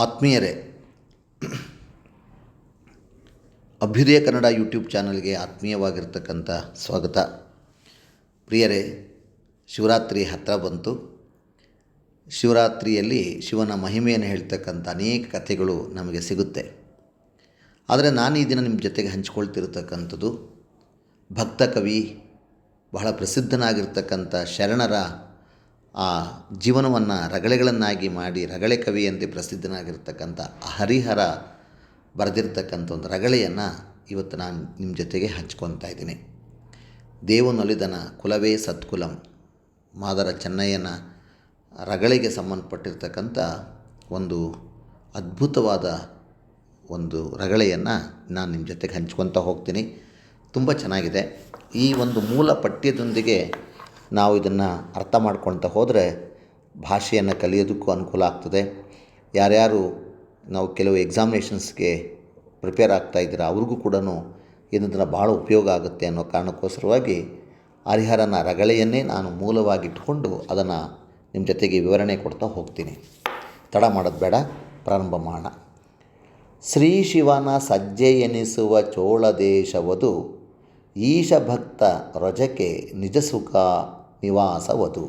ಆತ್ಮೀಯರೇ, ಅಭ್ಯುದಯ ಕನ್ನಡ ಯೂಟ್ಯೂಬ್ ಚಾನಲ್ಗೆ ಆತ್ಮೀಯವಾಗಿರ್ತಕ್ಕಂಥ ಸ್ವಾಗತ. ಪ್ರಿಯರೇ, ಶಿವರಾತ್ರಿ ಹತ್ತಿರ ಬಂತು. ಶಿವರಾತ್ರಿಯಲ್ಲಿ ಶಿವನ ಮಹಿಮೆಯನ್ನು ಹೇಳ್ತಕ್ಕಂಥ ಅನೇಕ ಕಥೆಗಳು ನಮಗೆ ಸಿಗುತ್ತೆ. ಆದರೆ ನಾನು ಈ ದಿನ ನಿಮ್ಮ ಜೊತೆಗೆ ಹಂಚಿಕೊಳ್ತಿರ್ತಕ್ಕಂಥದ್ದು ಭಕ್ತ ಕವಿ, ಬಹಳ ಪ್ರಸಿದ್ಧನಾಗಿರ್ತಕ್ಕಂಥ ಶರಣರ ಆ ಜೀವನವನ್ನು ರಗಳೆಗಳನ್ನಾಗಿ ಮಾಡಿ ರಗಳೆ ಕವಿಯಂತೆ ಪ್ರಸಿದ್ಧನಾಗಿರ್ತಕ್ಕಂಥ ಹರಿಹರ ಬರೆದಿರ್ತಕ್ಕಂಥ ಒಂದು ರಗಳೆಯನ್ನು ಇವತ್ತು ನಾನು ನಿಮ್ಮ ಜೊತೆಗೆ ಹಂಚ್ಕೊತಾ ಇದ್ದೀನಿ. ದೇವನೊಲಿದನ ಕುಲವೇ ಸತ್ಕುಲಂ, ಮಾದರ ಚೆನ್ನಯ್ಯನ ರಗಳೆಗೆ ಸಂಬಂಧಪಟ್ಟಿರ್ತಕ್ಕಂಥ ಒಂದು ಅದ್ಭುತವಾದ ಒಂದು ರಗಳೆಯನ್ನು ನಾನು ನಿಮ್ಮ ಜೊತೆಗೆ ಹಂಚ್ಕೊತಾ ಹೋಗ್ತೀನಿ. ತುಂಬ ಚೆನ್ನಾಗಿದೆ. ಈ ಒಂದು ಮೂಲ ಪಠ್ಯದೊಂದಿಗೆ ನಾವು ಇದನ್ನು ಅರ್ಥ ಮಾಡ್ಕೊಳ್ತಾ ಹೋದರೆ ಭಾಷೆಯನ್ನು ಕಲಿಯೋದಕ್ಕೂ ಅನುಕೂಲ ಆಗ್ತದೆ. ಯಾರ್ಯಾರು ನಾವು ಕೆಲವು ಎಕ್ಸಾಮಿನೇಷನ್ಸ್ಗೆ ಪ್ರಿಪೇರ್ ಆಗ್ತಾಯಿದ್ದೀರ ಅವ್ರಿಗೂ ಕೂಡ ಇದನ್ನು ಭಾಳ ಉಪಯೋಗ ಆಗುತ್ತೆ ಅನ್ನೋ ಕಾರಣಕ್ಕೋಸ್ಕರವಾಗಿ ಹರಿಹರನ ರಗಳೆಯನ್ನೇ ನಾನು ಮೂಲವಾಗಿಟ್ಕೊಂಡು ಅದನ್ನು ನಿಮ್ಮ ಜೊತೆಗೆ ವಿವರಣೆ ಕೊಡ್ತಾ ಹೋಗ್ತೀನಿ. ತಡ ಮಾಡೋದು ಬೇಡ, ಪ್ರಾರಂಭ ಮಾಡೋಣ. ಶ್ರೀ ಶಿವನ ಸಜ್ಜೆ ಎನಿಸುವ ಚೋಳ ದೇಶವದು, ಈಶಭಕ್ತ ರಜಕೆ ನಿಜ ಸುಖ ನಿವಾಸವದು.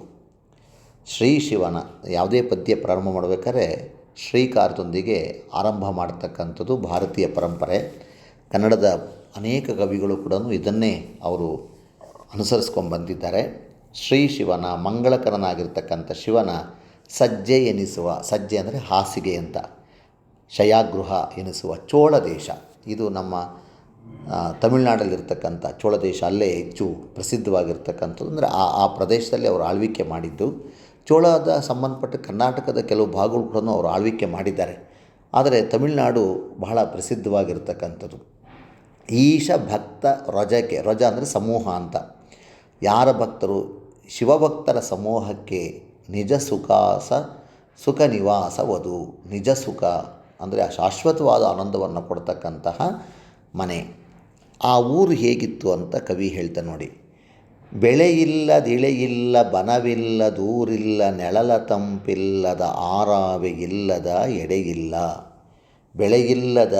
ಶ್ರೀ ಶಿವನ ಯಾವುದೇ ಪದ್ಯ ಪ್ರಾರಂಭ ಮಾಡಬೇಕಾದ್ರೆ ಶ್ರೀಕಾರದೊಂದಿಗೆ ಆರಂಭ ಮಾಡ್ತಕ್ಕಂಥದ್ದು ಭಾರತೀಯ ಪರಂಪರೆ. ಕನ್ನಡದ ಅನೇಕ ಕವಿಗಳು ಕೂಡ ಇದನ್ನೇ ಅವರು ಅನುಸರಿಸ್ಕೊಂಡು ಬಂದಿದ್ದಾರೆ. ಶ್ರೀ ಶಿವನ ಮಂಗಳಕರನಾಗಿರ್ತಕ್ಕಂಥ ಶಿವನ ಸಜ್ಜೆ ಎನಿಸುವ, ಸಜ್ಜೆ ಅಂದರೆ ಹಾಸಿಗೆ ಅಂತ, ಶಯಾಗೃಹ ಎನಿಸುವ ಚೋಳ ದೇಶ. ಇದು ನಮ್ಮ ತಮಿಳುನಾಡಲ್ಲಿರ್ತಕ್ಕಂಥ ಚೋಳ ದೇಶ. ಅಲ್ಲೇ ಹೆಚ್ಚು ಪ್ರಸಿದ್ಧವಾಗಿರ್ತಕ್ಕಂಥದ್ದು. ಅಂದರೆ ಆ ಪ್ರದೇಶದಲ್ಲಿ ಅವರು ಆಳ್ವಿಕೆ ಮಾಡಿದ್ದು. ಚೋಳದ ಸಂಬಂಧಪಟ್ಟ ಕರ್ನಾಟಕದ ಕೆಲವು ಭಾಗಗಳು ಕೂಡ ಅವರು ಆಳ್ವಿಕೆ ಮಾಡಿದ್ದಾರೆ. ಆದರೆ ತಮಿಳುನಾಡು ಬಹಳ ಪ್ರಸಿದ್ಧವಾಗಿರ್ತಕ್ಕಂಥದ್ದು. ಈಶ ಭಕ್ತ ರಜಕೆ, ರಜ ಅಂದರೆ ಸಮೂಹ ಅಂತ. ಯಾರ ಭಕ್ತರು ಶಿವಭಕ್ತರ ಸಮೂಹಕ್ಕೆ ನಿಜ ಸುಖ ನಿವಾಸವದು. ನಿಜ ಸುಖ ಅಂದರೆ ಆ ಶಾಶ್ವತವಾದ ಆನಂದವನ್ನು ಕೊಡ್ತಕ್ಕಂತಹ ಮನೆ. ಆ ಊರು ಹೇಗಿತ್ತು ಅಂತ ಕವಿ ಹೇಳ್ತಾನೆ ನೋಡಿ. ಬೆಳೆಯಿಲ್ಲದಿಳೆಯಿಲ್ಲ ಬನವಿಲ್ಲದೂರಿಲ್ಲ, ನೆಳಲ ತಂಪಿಲ್ಲದ ಆರಾವೆ ಇಲ್ಲದ ಎಡೆಯಿಲ್ಲ. ಬೆಳೆಯಿಲ್ಲದ,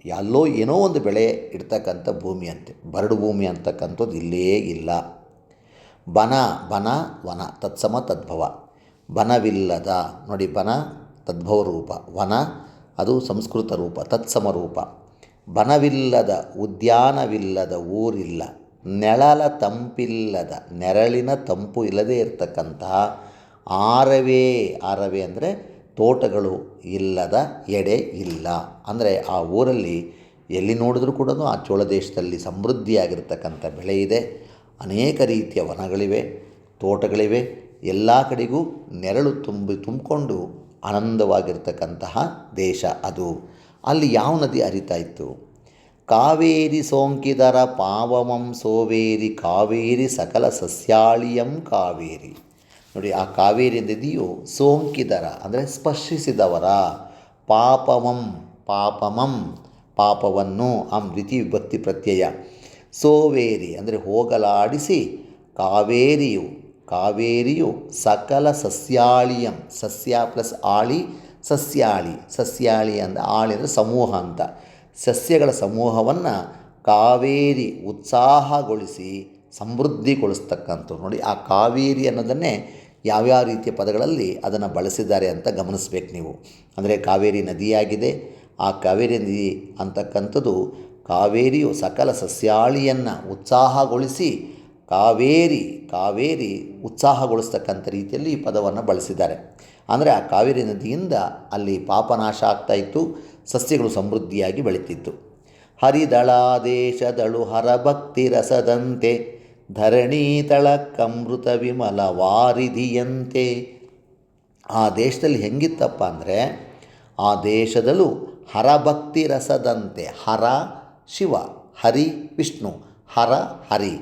ಎಲ್ಲೋ ಏನೋ ಒಂದು ಬೆಳೆ ಇಡ್ತಕ್ಕಂಥ ಭೂಮಿ ಅಂತೆ, ಬರಡು ಭೂಮಿ ಅಂತಕ್ಕಂಥದ್ದು ಇಲ್ಲೇ ಇಲ್ಲ. ಬನ ವನ, ತತ್ಸಮ ತದ್ಭವ. ಬನವಿಲ್ಲದ ನೋಡಿ, ಬನ ತದ್ಭವ ರೂಪ, ವನ ಅದು ಸಂಸ್ಕೃತ ರೂಪ, ತತ್ಸಮ ರೂಪ. ಬನವಿಲ್ಲದ, ಉದ್ಯಾನವಿಲ್ಲದ ಊರಿಲ್ಲ. ನೆಳಲ ತಂಪಿಲ್ಲದ, ನೆರಳಿನ ತಂಪು ಇಲ್ಲದೇ ಇರತಕ್ಕಂತಹ ಆರವೇ ಅಂದರೆ ತೋಟಗಳು ಇಲ್ಲದ ಎಡೆ ಇಲ್ಲ. ಅಂದರೆ ಆ ಊರಲ್ಲಿ ಎಲ್ಲಿ ನೋಡಿದ್ರೂ ಕೂಡ ಆ ಚೋಳ ದೇಶದಲ್ಲಿ ಸಮೃದ್ಧಿಯಾಗಿರ್ತಕ್ಕಂಥ ಬೆಳೆ ಇದೆ. ಅನೇಕ ರೀತಿಯ ವನಗಳಿವೆ, ತೋಟಗಳಿವೆ. ಎಲ್ಲ ಕಡೆಗೂ ನೆರಳು ತುಂಬಿಕೊಂಡು ಆನಂದವಾಗಿರ್ತಕ್ಕಂತಹ ದೇಶ ಅದು. ಅಲ್ಲಿ ಯಾವ ನದಿ ಹರಿತಾ ಇತ್ತು? ಕಾವೇರಿ ಸೋಂಕಿದರ ಪಾವಮಂ ಸೋವೇರಿ, ಕಾವೇರಿ ಸಕಲ ಸಸ್ಯಾಳಿಯಂ ಕಾವೇರಿ. ನೋಡಿ, ಆ ಕಾವೇರಿ ನದಿಯು ಸೋಂಕಿದರ ಅಂದರೆ ಸ್ಪರ್ಶಿಸಿದವರ, ಪಾಪಮಂ ಪಾಪವನ್ನು, ದ್ವಿತೀಯ ವಿಭಕ್ತಿ ಪ್ರತ್ಯಯ, ಸೋವೇರಿ ಅಂದರೆ ಹೋಗಲಾಡಿಸಿ, ಕಾವೇರಿಯು ಸಕಲ ಸಸ್ಯಾಳಿಯಂ, ಸಸ್ಯ ಪ್ಲಸ್ ಆಳಿ ಸಸ್ಯಾಳಿ ಅಂದರೆ ಆಳಿ ಅಂದರೆ ಸಮೂಹ ಅಂತ, ಸಸ್ಯಗಳ ಸಮೂಹವನ್ನು ಕಾವೇರಿ ಉತ್ಸಾಹಗೊಳಿಸಿ ಸಮೃದ್ಧಿಗೊಳಿಸ್ತಕ್ಕಂಥದ್ದು. ನೋಡಿ, ಆ ಕಾವೇರಿ ಅನ್ನೋದನ್ನೇ ಯಾವ್ಯಾವ ರೀತಿಯ ಪದಗಳಲ್ಲಿ ಅದನ್ನು ಬಳಸಿದ್ದಾರೆ ಅಂತ ಗಮನಿಸ್ಬೇಕು ನೀವು. ಅಂದರೆ ಕಾವೇರಿ ನದಿಯಾಗಿದೆ. ಆ ಕಾವೇರಿ ನದಿ ಅಂತಕ್ಕಂಥದ್ದು ಕಾವೇರಿಯು ಸಕಲ ಸಸ್ಯಾಳಿಯನ್ನು ಉತ್ಸಾಹಗೊಳಿಸಿ, ಕಾವೇರಿ ಉತ್ಸಾಹಗೊಳಿಸ್ತಕ್ಕಂಥ ರೀತಿಯಲ್ಲಿ ಈ ಪದವನ್ನು ಬಳಸಿದ್ದಾರೆ. ಅಂದರೆ ಆ ಕಾವೇರಿ ನದಿಯಿಂದ ಅಲ್ಲಿ ಪಾಪನಾಶ ಆಗ್ತಾಯಿತ್ತು, ಸಸ್ಯಗಳು ಸಮೃದ್ಧಿಯಾಗಿ ಬೆಳೀತಿತ್ತು. ಹರಿದಳಾದೇಶದಳು ಹರಭಕ್ತಿ ರಸದಂತೆ, ಧರಣಿ ತಳಕ್ಕಮೃತ ವಿಮಲ ವಾರಿಧಿಯಂತೆ. ಆ ದೇಶದಲ್ಲಿ ಹೆಂಗಿತ್ತಪ್ಪ ಅಂದರೆ, ಆ ದೇಶದಲ್ಲೂ ಹರಭಕ್ತಿ ರಸದಂತೆ, ಹರ ಶಿವ, ಹರಿ ವಿಷ್ಣು, ಹರಿ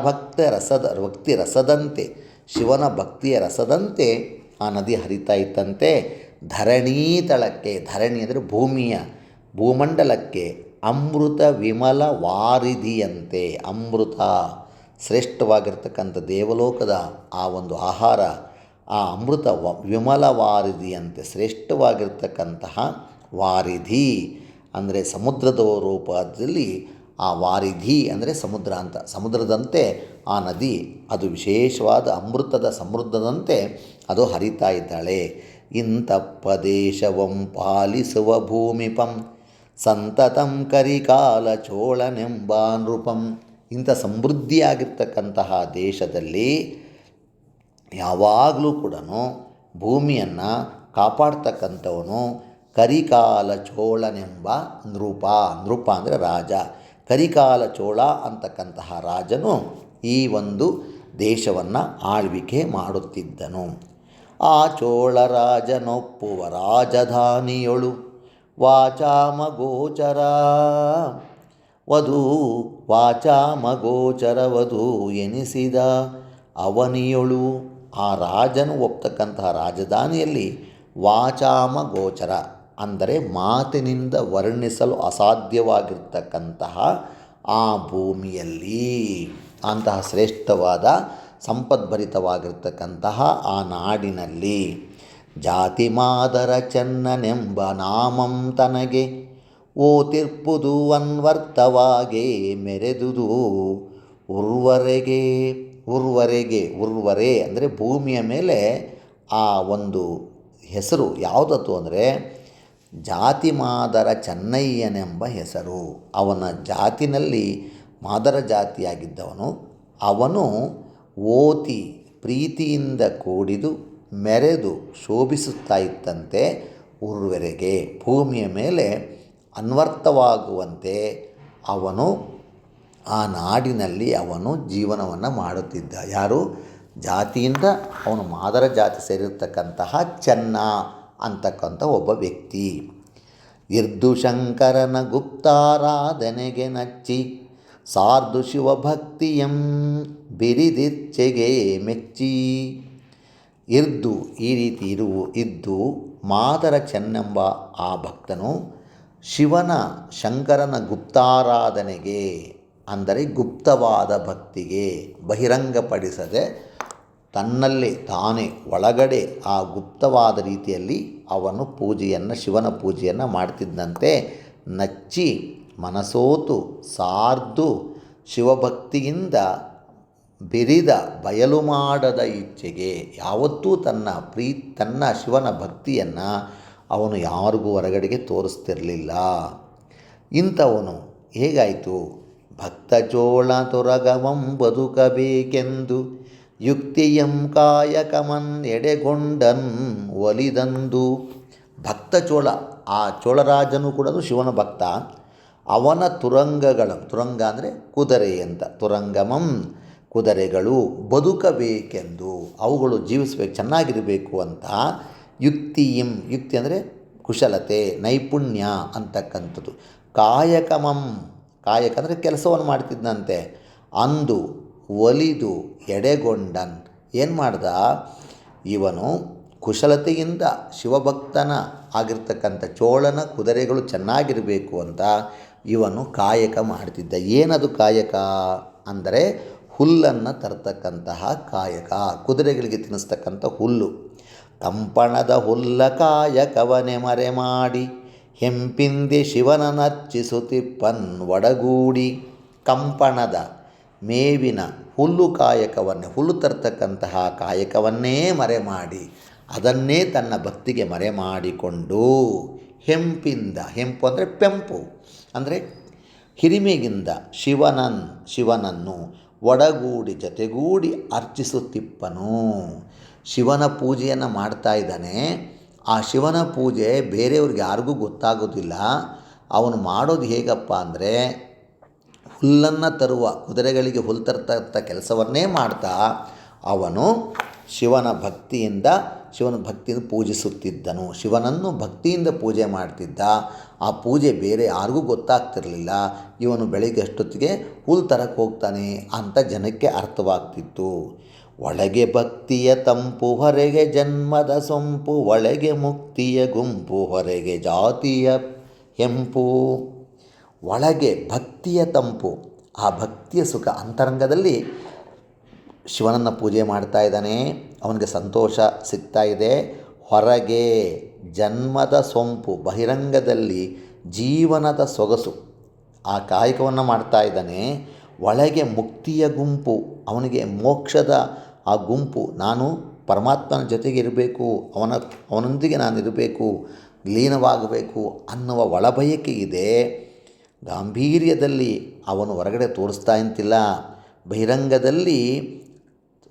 ಭಕ್ತಿ ರಸದಂತೆ, ಶಿವನ ಭಕ್ತಿಯ ರಸದಂತೆ ಆ ನದಿ ಹರಿತಾ ಇತ್ತಂತೆ. ಧರಣಿ ತಳಕ್ಕೆ, ಧರಣಿ ಅಂದರೆ ಭೂಮಂಡಲಕ್ಕೆ, ಅಮೃತ ವಿಮಲ ವಾರಿಧಿಯಂತೆ, ಅಮೃತ ಶ್ರೇಷ್ಠವಾಗಿರ್ತಕ್ಕಂಥ ದೇವಲೋಕದ ಆ ಒಂದು ಆಹಾರ ಆ ಅಮೃತ ವಿಮಲ ವಾರಿಧಿಯಂತೆ ಶ್ರೇಷ್ಠವಾಗಿರ್ತಕ್ಕಂತಹ ವಾರಿಧಿ ಅಂದರೆ ಸಮುದ್ರದ ರೂಪದಲ್ಲಿ ಆ ವಾರಿಧಿ ಅಂದರೆ ಸಮುದ್ರ ಅಂತ, ಸಮುದ್ರದಂತೆ ಆ ನದಿ ಅದು ವಿಶೇಷವಾದ ಅಮೃತದ ಸಮೃದ್ಧದಂತೆ ಅದು ಹರಿತಾ ಇದ್ದಾಳೆ. ಇಂತಪ್ಪದೇಶವಂ ಪಾಲಿಸುವ ಭೂಮಿಪಂ ಸಂತತಂ ಕರಿಕಾಲ ಚೋಳನೆಂಬ ನೃಪಂ. ಇಂಥ ಸಮೃದ್ಧಿಯಾಗಿರ್ತಕ್ಕಂತಹ ದೇಶದಲ್ಲಿ ಯಾವಾಗಲೂ ಕೂಡ ಭೂಮಿಯನ್ನು ಕಾಪಾಡ್ತಕ್ಕಂಥವನು ಕರಿಕಾಲ ಚೋಳನೆಂಬ ನೃಪ. ನೃಪ ಅಂದರೆ ರಾಜ. ಕರಿಕಾಲ ಚೋಳ ಅಂತಕ್ಕಂತಹ ರಾಜನು ಈ ಒಂದು ದೇಶವನ್ನು ಆಳ್ವಿಕೆ ಮಾಡುತ್ತಿದ್ದನು. ಆ ಚೋಳರಾಜನೊಪ್ಪುವ ರಾಜಧಾನಿಯೊಳು ವಾಚಾಮಗೋಚರ ವಧೂ ವಾಚಾಮಗೋಚರ ವಧೂ ಎನಿಸಿದ ಅವನಿಯೊಳು. ಆ ರಾಜನು ಒಪ್ತಕ್ಕಂತಹ ರಾಜಧಾನಿಯಲ್ಲಿ ವಾಚಾಮಗೋಚರ ಅಂದರೆ ಮಾತಿನಿಂದ ವರ್ಣಿಸಲು ಅಸಾಧ್ಯವಾಗಿರ್ತಕ್ಕಂತಹ ಆ ಭೂಮಿಯಲ್ಲಿ, ಅಂತಹ ಶ್ರೇಷ್ಠವಾದ ಸಂಪದ್ಭರಿತವಾಗಿರ್ತಕ್ಕಂತಹ ಆ ನಾಡಿನಲ್ಲಿ ಜಾತಿ ಮಾದರ ಚೆನ್ನನೆಂಬ ನಾಮಂ ತನಗೆ ಓತಿರ್ಪುದು ಅನ್ವರ್ಥವಾಗೆ ಮೆರೆದುದು ಉರ್ವರೆಗೆ. ಉರ್ವರೆ ಅಂದರೆ ಭೂಮಿಯ ಮೇಲೆ ಆ ಒಂದು ಹೆಸರು ಯಾವುದತ್ತು ಅಂದರೆ ಜಾತಿ ಮಾದರ ಚೆನ್ನಯ್ಯನೆಂಬ ಹೆಸರು. ಅವನ ಜಾತಿನಲ್ಲಿ ಮಾದರ ಜಾತಿಯಾಗಿದ್ದವನು. ಅವನು ಓತಿ ಪ್ರೀತಿಯಿಂದ ಕೂಡಿದು ಮೆರೆದು ಶೋಭಿಸುತ್ತಾ ಇತ್ತಂತೆ ಉರ್ವರೆಗೆ, ಭೂಮಿಯ ಮೇಲೆ ಅನ್ವರ್ಥವಾಗುವಂತೆ ಅವನು ಆ ನಾಡಿನಲ್ಲಿ ಅವನು ಜೀವನವನ್ನು ಮಾಡುತ್ತಿದ್ದ. ಯಾರು? ಜಾತಿಯಿಂದ ಅವನು ಮಾದರ ಜಾತಿ ಸೇರಿರ್ತಕ್ಕಂತಹ ಚೆನ್ನ ಅಂತಕ್ಕಂಥ ಒಬ್ಬ ವ್ಯಕ್ತಿ. ಇರ್ದು ಶಂಕರನ ಗುಪ್ತಾರಾಧನೆಗೆ ನಚ್ಚಿ ಸಾರ್ದು ಶಿವಭಕ್ತಿಯಂ ಬಿರಿದಿಚ್ಛೆಗೆ ಮೆಚ್ಚಿ. ಇರ್ದು ಈ ರೀತಿ ಇದ್ದು ಮಾದರ ಚೆನ್ನೆಂಬ ಆ ಭಕ್ತನು ಶಿವನ ಶಂಕರನ ಗುಪ್ತಾರಾಧನೆಗೆ ಅಂದರೆ ಗುಪ್ತವಾದ ಭಕ್ತಿಗೆ, ಬಹಿರಂಗಪಡಿಸದೆ ತನ್ನಲ್ಲಿ ತಾನೇ ಒಳಗಡೆ ಆ ಗುಪ್ತವಾದ ರೀತಿಯಲ್ಲಿ ಅವನು ಶಿವನ ಪೂಜೆಯನ್ನು ಮಾಡ್ತಿದ್ದಂತೆ. ನಚ್ಚಿ ಮನಸೋತು ಸಾರ್ದು ಶಿವಭಕ್ತಿಯಿಂದ ಬಿರಿದ ಬಯಲು ಮಾಡದ ಇಚ್ಛೆಗೆ, ಯಾವತ್ತೂ ತನ್ನ ಶಿವನ ಭಕ್ತಿಯನ್ನು ಅವನು ಯಾರಿಗೂ ಹೊರಗಡೆಗೆ ತೋರಿಸ್ತಿರಲಿಲ್ಲ. ಇಂಥವನು ಹೇಗಾಯಿತು? ಭಕ್ತಚೋಳ ತೊರಗವಂ ಬದುಕಬೇಕೆಂದು ಯುಕ್ತಿಯಂ ಕಾಯಕಮನ್ ಎಡೆಗೊಂಡನ್ ಒಲಿದಂದು. ಭಕ್ತಚೋಳ, ಆ ಚೋಳರಾಜನು ಕೂಡ ಶಿವನ ಭಕ್ತ. ಅವನ ತುರಂಗ ಅಂದರೆ ಕುದುರೆ ಅಂತ, ತುರಂಗಮಂ ಕುದುರೆಗಳು ಬದುಕಬೇಕೆಂದು, ಅವುಗಳು ಜೀವಿಸಬೇಕು, ಚೆನ್ನಾಗಿರಬೇಕು ಅಂತ ಯುಕ್ತಿ ಅಂದರೆ ಕುಶಲತೆ, ನೈಪುಣ್ಯ ಅಂತಕ್ಕಂಥದ್ದು. ಕಾಯಕ ಅಂದರೆ ಕೆಲಸವನ್ನು ಮಾಡ್ತಿದ್ದಂತೆ. ಅಂದು ಒಲಿದು ಎಡೆಗೊಂಡನ್, ಏನು ಮಾಡ್ದ ಇವನು? ಕುಶಲತೆಯಿಂದ ಶಿವಭಕ್ತನ ಆಗಿರ್ತಕ್ಕಂಥ ಚೋಳನ ಕುದುರೆಗಳು ಚೆನ್ನಾಗಿರಬೇಕು ಅಂತ ಇವನು ಕಾಯಕ ಮಾಡ್ತಿದ್ದ. ಏನದು ಕಾಯಕ ಅಂದರೆ ಹುಲ್ಲನ್ನು ತರ್ತಕ್ಕಂತಹ ಕಾಯಕ, ಕುದುರೆಗಳಿಗೆ ತಿನ್ನಿಸ್ತಕ್ಕಂಥ ಹುಲ್ಲು. ಕಂಪಣದ ಹುಲ್ಲ ಕಾಯಕವನೆ ಮರೆ ಮಾಡಿ ಹೆಂಪಿಂದೆ ಶಿವನ ನರ್ಚಿಸುತ್ತಿಪ್ಪನ್ ಒಡಗೂಡಿ. ಕಂಪಣದ ಮೇವಿನ ಹುಲ್ಲು ಹುಲ್ಲು ತರ್ತಕ್ಕಂತಹ ಕಾಯಕವನ್ನೇ ಮರೆ ಮಾಡಿ ಅದನ್ನೇ ತನ್ನ ಭಕ್ತಿಗೆ ಮರೆ ಮಾಡಿಕೊಂಡು ಹೆಂಪು ಅಂದರೆ ಪೆಂಪು ಅಂದರೆ ಹಿರಿಮೆಗಿಂದ ಶಿವನನ್ನು ಒಡಗೂಡಿ ಜೊತೆಗೂಡಿ ಅರ್ಚಿಸುತ್ತಿಪ್ಪನು. ಶಿವನ ಪೂಜೆಯನ್ನು ಮಾಡ್ತಾ ಇದ್ದಾನೆ. ಆ ಶಿವನ ಪೂಜೆ ಬೇರೆಯವ್ರಿಗೆ ಯಾರಿಗೂ ಗೊತ್ತಾಗೋದಿಲ್ಲ. ಅವನು ಮಾಡೋದು ಹೇಗಪ್ಪ ಅಂದರೆ ಹುಲ್ಲನ್ನು ತರುವ ಕುದುರೆಗಳಿಗೆ ಹುಲ್ಲು ತರ್ತಕ್ಕಂಥ ಕೆಲಸವನ್ನೇ ಮಾಡ್ತಾ ಅವನು ಶಿವನ ಭಕ್ತಿಯಿಂದ ಪೂಜಿಸುತ್ತಿದ್ದನು. ಶಿವನನ್ನು ಭಕ್ತಿಯಿಂದ ಪೂಜೆ ಮಾಡ್ತಿದ್ದ. ಆ ಪೂಜೆ ಬೇರೆ ಯಾರಿಗೂ ಗೊತ್ತಾಗ್ತಿರಲಿಲ್ಲ. ಇವನು ಬೆಳಿಗ್ಗೆ ಅಷ್ಟೊತ್ತಿಗೆ ಹುಲ್ಲು ತರಕ್ಕೆ ಹೋಗ್ತಾನೆ ಅಂತ ಜನಕ್ಕೆ ಅರ್ಥವಾಗ್ತಿತ್ತು. ಒಳಗೆ ಭಕ್ತಿಯ ತಂಪು ಹೊರಗೆ ಜನ್ಮದ ಸೊಂಪು, ಒಳಗೆ ಮುಕ್ತಿಯ ಗುಂಪು ಹೊರಗೆ ಜಾತಿಯ ಹೆಂಪು. ಒಳಗೆ ಭಕ್ತಿಯ ತಂಪು, ಆ ಭಕ್ತಿಯ ಸುಖ ಅಂತರಂಗದಲ್ಲಿ ಶಿವನನ್ನು ಪೂಜೆ ಮಾಡ್ತಾ ಇದ್ದಾನೆ, ಅವನಿಗೆ ಸಂತೋಷ ಸಿಗ್ತಾ ಇದೆ. ಹೊರಗೆ ಜನ್ಮದ ಸೊಂಪು, ಬಹಿರಂಗದಲ್ಲಿ ಜೀವನದ ಸೊಗಸು, ಆ ಕಾಯಕವನ್ನು ಮಾಡ್ತಾ ಇದ್ದಾನೆ. ಒಳಗೆ ಮುಕ್ತಿಯ ಗುಂಪು, ಅವನಿಗೆ ಮೋಕ್ಷದ ಆ ಗುಂಪು, ನಾನು ಪರಮಾತ್ಮನ ಜೊತೆಗೆ ಇರಬೇಕು, ಅವನೊಂದಿಗೆ ನಾನಿರಬೇಕು, ಲೀನವಾಗಬೇಕು ಅನ್ನುವ ಒಳಬಯಕೆ ಇದೆ. ಗಾಂಭೀರ್ಯದಲ್ಲಿ ಅವನು ಹೊರಗಡೆ ತೋರಿಸ್ತಾ ಅಂತಿಲ್ಲ. ಬಹಿರಂಗದಲ್ಲಿ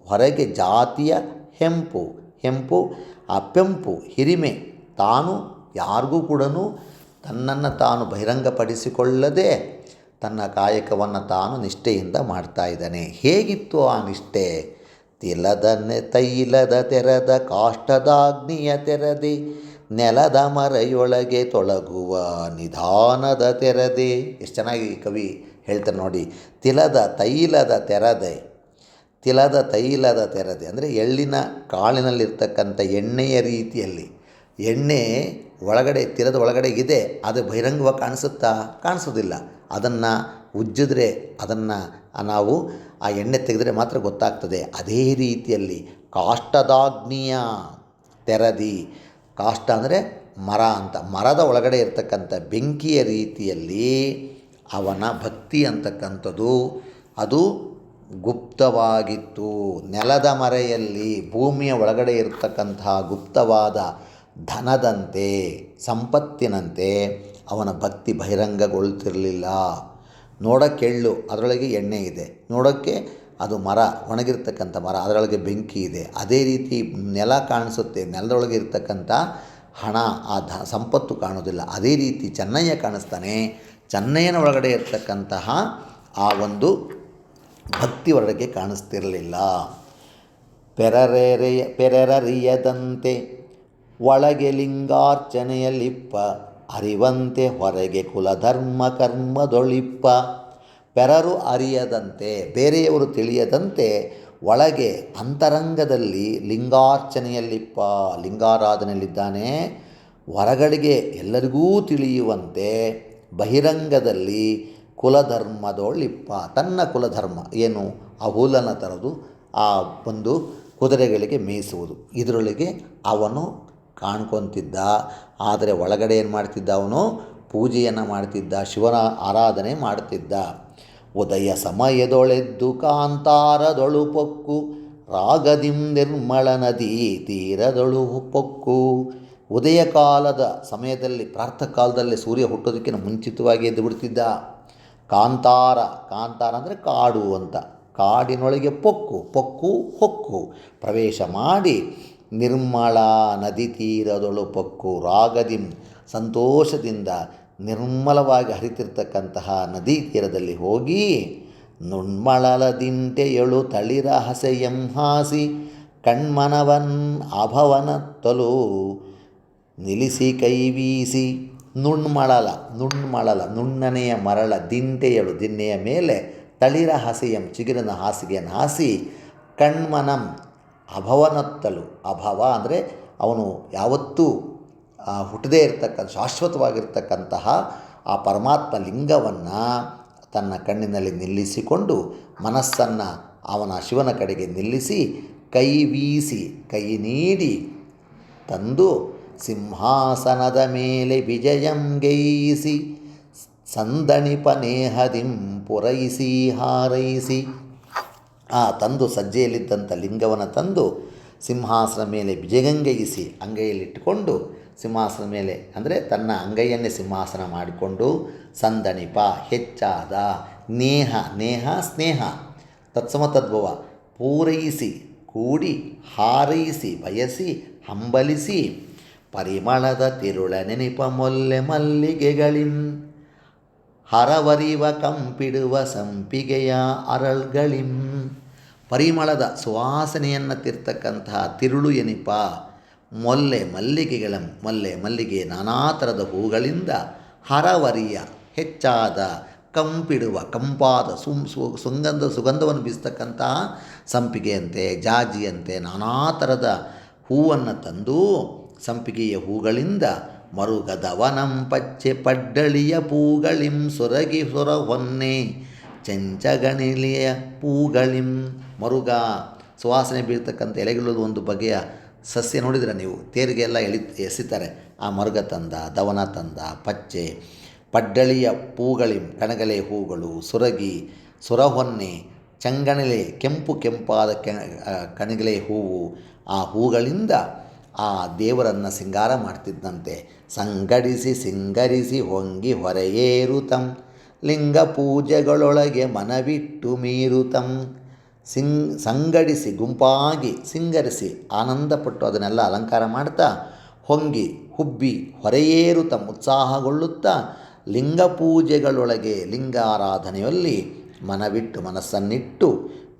ಹೊರಗೆ ಜಾತಿಯ ಹೆಂಪು ಆ ಪೆಂಪು ಹಿರಿಮೆ, ತಾನು ಯಾರಿಗೂ ಕೂಡ ತನ್ನನ್ನು ತಾನು ಬಹಿರಂಗಪಡಿಸಿಕೊಳ್ಳದೆ ತನ್ನ ಕಾಯಕವನ್ನು ತಾನು ನಿಷ್ಠೆಯಿಂದ ಮಾಡ್ತಾ ಇದ್ದಾನೆ. ಹೇಗಿತ್ತು ಆ ನಿಷ್ಠೆ? ತೈಲದ ತೆರೆದ ಕಾಷ್ಟದಾಗ್ನಿಯ ತೆರದೆ, ನೆಲದ ಮರೆಯೊಳಗೆ ತೊಳಗುವ ನಿಧಾನದ ತೆರದೆ. ಎಷ್ಟು ಚೆನ್ನಾಗಿ ಕವಿ ಹೇಳ್ತಾರೆ ನೋಡಿ. ತೈಲದ ತೆರದೆ ಅಂದರೆ ಎಳ್ಳಿನ ಕಾಳಿನಲ್ಲಿರ್ತಕ್ಕಂಥ ಎಣ್ಣೆಯ ರೀತಿಯಲ್ಲಿ. ಎಣ್ಣೆ ಒಳಗಡೆ ತಿಲದ ಒಳಗಡೆ ಇದೆ, ಅದು ಬಹಿರಂಗವಾಗಿ ಕಾಣಿಸೋದಿಲ್ಲ. ಅದನ್ನು ಉಜ್ಜಿದ್ರೆ, ಅದನ್ನು ನಾವು ಆ ಎಣ್ಣೆ ತೆಗೆದರೆ ಮಾತ್ರ ಗೊತ್ತಾಗ್ತದೆ. ಅದೇ ರೀತಿಯಲ್ಲಿ ಕಾಷ್ಟದಾಗ್ನಿಯ ತೆರದಿ, ಕಾಷ್ಟ ಅಂದರೆ ಮರ ಅಂತ, ಮರದ ಒಳಗಡೆ ಇರತಕ್ಕಂಥ ಬೆಂಕಿಯ ರೀತಿಯಲ್ಲಿ ಅವನ ಭಕ್ತಿ ಅಂತಕ್ಕಂಥದ್ದು ಅದು ಗುಪ್ತವಾಗಿತ್ತು. ನೆಲದ ಮರೆಯಲ್ಲಿ, ಭೂಮಿಯ ಒಳಗಡೆ ಇರತಕ್ಕಂತಹ ಗುಪ್ತವಾದ ಧನದಂತೆ, ಸಂಪತ್ತಿನಂತೆ ಅವನ ಭಕ್ತಿ ಬಹಿರಂಗಗೊಳ್ತಿರಲಿಲ್ಲ. ನೋಡೋಕ್ಕೆ ಎಳ್ಳು, ಅದರೊಳಗೆ ಎಣ್ಣೆ ಇದೆ. ನೋಡೋಕ್ಕೆ ಅದು ಮರ, ಒಣಗಿರ್ತಕ್ಕಂಥ ಮರ, ಅದರೊಳಗೆ ಬೆಂಕಿ ಇದೆ. ಅದೇ ರೀತಿ ನೆಲ ಕಾಣಿಸುತ್ತೆ, ನೆಲದೊಳಗೆ ಇರ್ತಕ್ಕಂಥ ಹಣ, ಆ ಸಂಪತ್ತು ಕಾಣೋದಿಲ್ಲ. ಅದೇ ರೀತಿ ಚೆನ್ನಯ್ಯ ಕಾಣಿಸ್ತಾನೆ. ಚೆನ್ನಯ್ಯನ ಒಳಗಡೆ ಇರ್ತಕ್ಕಂತಹ ಆ ಒಂದು ಭಕ್ತಿ ಹೊರಗೆ ಕಾಣಿಸ್ತಿರಲಿಲ್ಲ. ಪೆರರರಿಯದಂತೆ ಒಳಗೆ ಲಿಂಗಾರ್ಚನೆಯಲ್ಲಿಪ್ಪ, ಅರಿವಂತೆ ಹೊರಗೆ ಕುಲಧರ್ಮ ಕರ್ಮದೊಳಿಪ್ಪ. ಪೆರರು ಅರಿಯದಂತೆ, ಬೇರೆಯವರು ತಿಳಿಯದಂತೆ, ಒಳಗೆ ಅಂತರಂಗದಲ್ಲಿ ಲಿಂಗಾರ್ಚನೆಯಲ್ಲಿಪ್ಪ, ಲಿಂಗಾರಾಧನೆಯಲ್ಲಿದ್ದಾನೆ. ಹೊರಗಡೆಗೆ ಎಲ್ಲರಿಗೂ ತಿಳಿಯುವಂತೆ ಬಹಿರಂಗದಲ್ಲಿ ಕುಲಧರ್ಮದೊಳಿಪ್ಪ, ತನ್ನ ಕುಲಧರ್ಮ ಏನು, ಆ ಹುಲ್ಲನ್ನು ತರೋದು, ಆ ಒಂದು ಕುದುರೆಗಳಿಗೆ ಮೇಯಿಸುವುದು, ಇದರೊಳಗೆ ಅವನು ಕಾಣ್ಕೊತಿದ್ದ. ಆದರೆ ಒಳಗಡೆ ಏನು ಮಾಡ್ತಿದ್ದ? ಅವನು ಪೂಜೆಯನ್ನು ಮಾಡ್ತಿದ್ದ, ಶಿವನ ಆರಾಧನೆ ಮಾಡ್ತಿದ್ದ. ಉದಯ ಸಮಯದೊಳೆದ್ದು ಕಾಂತಾರದೊಳು ಪೊಕ್ಕು, ರಾಗದಿಂ ನಿರ್ಮಳ ನದಿ ತೀರದೊಳು ಪೊಕ್ಕು. ಉದಯ ಕಾಲದ ಸಮಯದಲ್ಲಿ, ಪ್ರಾತಃ ಕಾಲದಲ್ಲಿ ಸೂರ್ಯ ಹುಟ್ಟೋದಕ್ಕಿಂತ ಮುಂಚಿತವಾಗಿ ಎದ್ದು ಬಿಡ್ತಿದ್ದ. ಕಾಂತಾರ ಅಂದರೆ ಕಾಡು ಅಂತ, ಕಾಡಿನೊಳಗೆ ಹೊಕ್ಕು ಪ್ರವೇಶ ಮಾಡಿ, ನಿರ್ಮಳ ನದಿ ತೀರದೊಳು ಪೊಕ್ಕು, ರಾಗದಿಂ ಸಂತೋಷದಿಂದ ನಿರ್ಮಲವಾಗಿ ಹರಿತಿರ್ತಕ್ಕಂತಹ ನದಿ ತೀರದಲ್ಲಿ ಹೋಗಿ, ನುಣ್ಮಳಲದಿಂಟೆಯಳು ತಳಿರ ಹಸೆಯಂ ಹಾಸಿ, ಕಣ್ಮನವನ್ ಅಭವನತ್ತಲು ನಿಲ್ಲಿಸಿ ಕೈವೀಸಿ. ನುಣ್ಮಳಲ ನುಣ್ಣನೆಯ ಮರಳ, ದಿಂಟೆಯಳು ದಿನ್ನೆಯ ಮೇಲೆ, ತಳಿರ ಹಸೆಯಂ ಚಿಗುರಿನ ಹಾಸಿಗೆಯನ್ನು ಹಾಸಿ, ಕಣ್ಮನಂ ಅಭವನತ್ತಲು, ಅಭವ ಅಂದರೆ ಅವನು ಯಾವತ್ತೂ ಹುಟ್ಟದೇ ಇರತಕ್ಕಂಥ ಶಾಶ್ವತವಾಗಿರ್ತಕ್ಕಂತಹ ಆ ಪರಮಾತ್ಮ ಲಿಂಗವನ್ನು ತನ್ನ ಕಣ್ಣಿನಲ್ಲಿ ನಿಲ್ಲಿಸಿಕೊಂಡು, ಮನಸ್ಸನ್ನು ಅವನ ಶಿವನ ಕಡೆಗೆ ನಿಲ್ಲಿಸಿ, ಕೈ ಬೀಸಿ, ಕೈ ನೀಡಿ ತಂದು, ಸಿಂಹಾಸನದ ಮೇಲೆ ವಿಜಯಂ ಗೈಸಿ, ಸಂದಣಿಪನೇಹದಿಂ ಪುರೈಸಿ ಹಾರೈಸಿ. ತಂದು ಸಜ್ಜೆಯಲ್ಲಿದ್ದಂಥ ಲಿಂಗವನ್ನು ತಂದು ಸಿಂಹಾಸನ ಮೇಲೆ ವಿಜಯಗಂಗೈಸಿ ಅಂಗೈಯಲ್ಲಿಟ್ಟುಕೊಂಡು, ಸಿಂಹಾಸನ ಮೇಲೆ ಅಂದರೆ ತನ್ನ ಅಂಗೈಯನ್ನೇ ಸಿಂಹಾಸನ ಮಾಡಿಕೊಂಡು, ಸಂದಣಿಪ ಹೆಚ್ಚಾದ, ನೇಹ ಸ್ನೇಹ ತತ್ಸಮ ತದ್ಭವ, ಪೂರೈಸಿ ಕೂಡಿ, ಹಾರೈಸಿ ಬಯಸಿ ಹಂಬಲಿಸಿ, ಪರಿಮಳದ ತಿರುಳ ನೆನಪ ಮೊಲ್ಲೆ ಮಲ್ಲಿಗೆಗಳಿಂ, ಹರವರಿವ ಕಂಪಿಡುವ ಸಂಪಿಗೆಯ ಅರಳ್ಗಳಿಂ. ಪರಿಮಳದ ಸುವಾಸನೆಯನ್ನು ತಿರ್ತಕ್ಕಂತಹ ತಿರುಳು ಎನಿಪ, ಮಲ್ಲಿಗೆ ನಾನಾ ಥರದ ಹೂಗಳಿಂದ, ಹರವರಿಯ ಹೆಚ್ಚಾದ, ಕಂಪಿಡುವ ಕಂಪಾದ ಸುಗಂಧವನ್ನು ಬೀಸ್ತಕ್ಕಂತಹ ಸಂಪಿಗೆಯಂತೆ, ಜಾಜಿಯಂತೆ ನಾನಾ ಥರದ ಹೂವನ್ನು ತಂದು, ಸಂಪಿಗೆಯ ಹೂಗಳಿಂದ ಮರುಗದವನಂ ಪಚ್ಚೆ ಪಡ್ಡಳಿಯ ಪೂಗಳಿಂ, ಸೊರಗಿ ಹೊನ್ನೆ ಚೆಂಚಗಣಿಲಿಯ ಪೂಗಳಿಂ. ಮರುಗ, ಸುವಾಸನೆ ಬೀಳ್ತಕ್ಕಂಥ ಎಲೆಗಳು ಒಂದು ಬಗೆಯ ಸಸ್ಯ ನೋಡಿದರೆ ನೀವು, ತೇರಿಗೆ ಎಲ್ಲ ಎಸಿತಾರೆ. ಆ ಮರುಗ ತಂದ, ದವನ ತಂದ, ಪಚ್ಚೆ, ಪಡ್ಡಳಿಯ ಪೂಗಳಿ, ಕಣಗಲೆ ಹೂಗಳು, ಸುರಗಿ, ಸುರಹೊನ್ನೆ, ಚಂಗಣಲೆ, ಕೆಂಪಾದ ಕಣಗಲೆ ಹೂವು. ಆ ಹೂಗಳಿಂದ ಆ ದೇವರನ್ನು ಸಿಂಗಾರ ಮಾಡ್ತಿದ್ದಂತೆ. ಸಂಗಡಿಸಿ ಸಿಂಗರಿಸಿ ಹೊಂಗಿ ಹೊರೆಯೇರುತಂ, ಲಿಂಗ ಪೂಜೆಗಳೊಳಗೆ ಮನವಿಟ್ಟು ಮೀರುತಂ. ಸಂಗಡಿಸಿ ಗುಂಪಾಗಿ ಸಿಂಗರಿಸಿ ಆನಂದಪಟ್ಟು ಅದನ್ನೆಲ್ಲ ಅಲಂಕಾರ ಮಾಡ್ತಾ, ಹೊಂಗಿ ಹುಬ್ಬಿ ಹೊರೆಯೇರುತಂ ಉತ್ಸಾಹಗೊಳ್ಳುತ್ತಾ, ಲಿಂಗ ಪೂಜೆಗಳೊಳಗೆ ಲಿಂಗಾರಾಧನೆಯಲ್ಲಿ ಮನವಿಟ್ಟು ಮನಸ್ಸನ್ನಿಟ್ಟು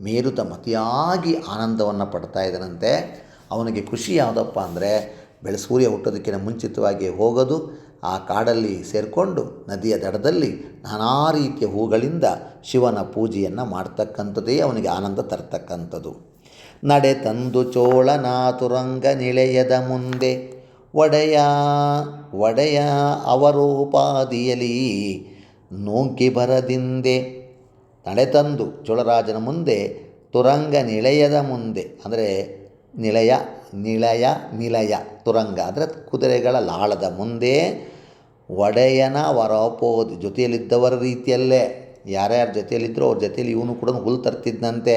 ಮೀರುತ ಮತಿಯಾಗಿ ಆನಂದವನ್ನು ಪಡ್ತಾ ಇದ್ದನಂತೆ. ಅವನಿಗೆ ಖುಷಿ ಯಾವುದಪ್ಪ ಅಂದರೆ, ಸೂರ್ಯ ಹುಟ್ಟೋದಕ್ಕಿಂತ ಮುಂಚಿತವಾಗಿ ಹೋಗೋದು, ಆ ಕಾಡಲ್ಲಿ ಸೇರಿಕೊಂಡು ನದಿಯ ದಡದಲ್ಲಿ ನಾನಾ ರೀತಿಯ ಹೂಗಳಿಂದ ಶಿವನ ಪೂಜೆಯನ್ನು ಮಾಡ್ತಕ್ಕಂಥದ್ದೇ ಅವನಿಗೆ ಆನಂದ ತರ್ತಕ್ಕಂಥದ್ದು. ನಡೆ ತಂದು ಚೋಳನ ತುರಂಗ ನಿಳೆಯದ ಮುಂದೆ ಒಡೆಯ ಅವರೋಪಾದಿಯಲಿ ನೂಕಿ ಬರದಿಂದೆ. ನಡೆತಂದು ಚೋಳರಾಜನ ಮುಂದೆ ತುರಂಗ ನಿಳೆಯದ ಮುಂದೆ ಅಂದರೆ ನಿಲಯ ತುರಂಗ ಅಂದರೆ ಕುದುರೆಗಳ ಲಾಳದ ಮುಂದೆ, ಒಡೆಯನ ವರೋಪೋದಿ ಜೊತೆಯಲ್ಲಿದ್ದವರ ರೀತಿಯಲ್ಲೇ ಯಾರ್ಯಾರ ಜೊತೆಯಲ್ಲಿದ್ದರೋ ಅವ್ರ ಜೊತೆಯಲ್ಲಿ ಇವನು ಕೂಡ ಹುಲ್ಲು ತರ್ತಿದ್ದಂತೆ.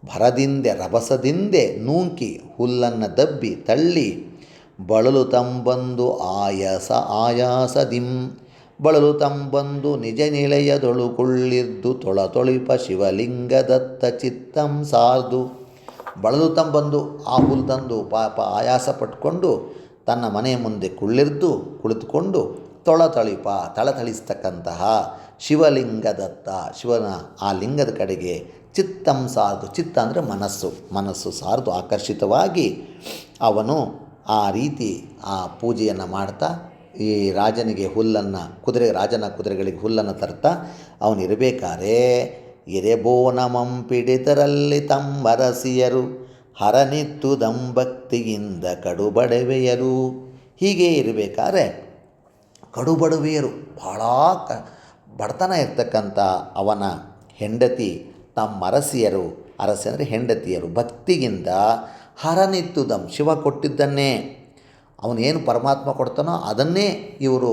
ಭರದಿಂದೆ ರಭಸದಿಂದೆ ನೂಕಿ ಹುಲ್ಲನ್ನು ದಬ್ಬಿ ತಳ್ಳಿ, ಬಳಲು ತಂಬಂದು ಆಯಾಸದಿಂ, ಬಳಲು ತಂಬಂದು ನಿಜ ನಿಳೆಯದೊಳು ಕುಳ್ಳಿರ್ದು ತೊಳಿಪ ಶಿವಲಿಂಗದತ್ತ ಚಿತ್ತಂ ಸಾರ್ದು. ಬಳಲು ತಂಬಂದು ಆ ಹುಲ್ಲು ತಂದು ಪಾಪ ಆಯಾಸ ಪಟ್ಕೊಂಡು ತನ್ನ ಮನೆಯ ಮುಂದೆ ಕುಳಿತುಕೊಂಡು ಥಳಿಸ್ತಕ್ಕಂತಹ ಶಿವಲಿಂಗದತ್ತ ಶಿವನ ಆ ಲಿಂಗದ ಕಡೆಗೆ ಚಿತ್ತಂ ಸಾರ್ದು, ಚಿತ್ತ ಅಂದರೆ ಮನಸ್ಸು ಸಾರ್ದು ಆಕರ್ಷಿತವಾಗಿ ಅವನು ಆ ರೀತಿ ಆ ಪೂಜೆಯನ್ನು ಮಾಡ್ತಾ ಈ ರಾಜನಿಗೆ ರಾಜನ ಕುದುರೆಗಳಿಗೆ ಹುಲ್ಲನ್ನು ತರ್ತಾ ಅವನಿರಬೇಕಾದ್ರೆ, ಎರೆಬೋನಮಂ ಪಿಡಿತರಲ್ಲಿ ತಮ್ಮರಸಿಯರು ಹರನಿತ್ತು ದಂಭಕ್ತಿಯಿಂದ ಕಡುಬಡವೆಯರು. ಹೀಗೆ ಇರಬೇಕಾದ್ರೆ ಕಡುಬಡವೆಯರು ಭಾಳ ಬಡತನ ಇರ್ತಕ್ಕಂಥ ಅವನ ಹೆಂಡತಿ ತಮ್ಮರಸಿಯರು, ಅರಸಿ ಅಂದರೆ ಹೆಂಡತಿಯರು, ಭಕ್ತಿಗಿಂದ ಹರನಿತ್ತುದಂ ಶಿವ ಕೊಟ್ಟಿದ್ದನ್ನೇ ಅವನೇನು ಪರಮಾತ್ಮ ಕೊಡ್ತಾನೋ ಅದನ್ನೇ ಇವರು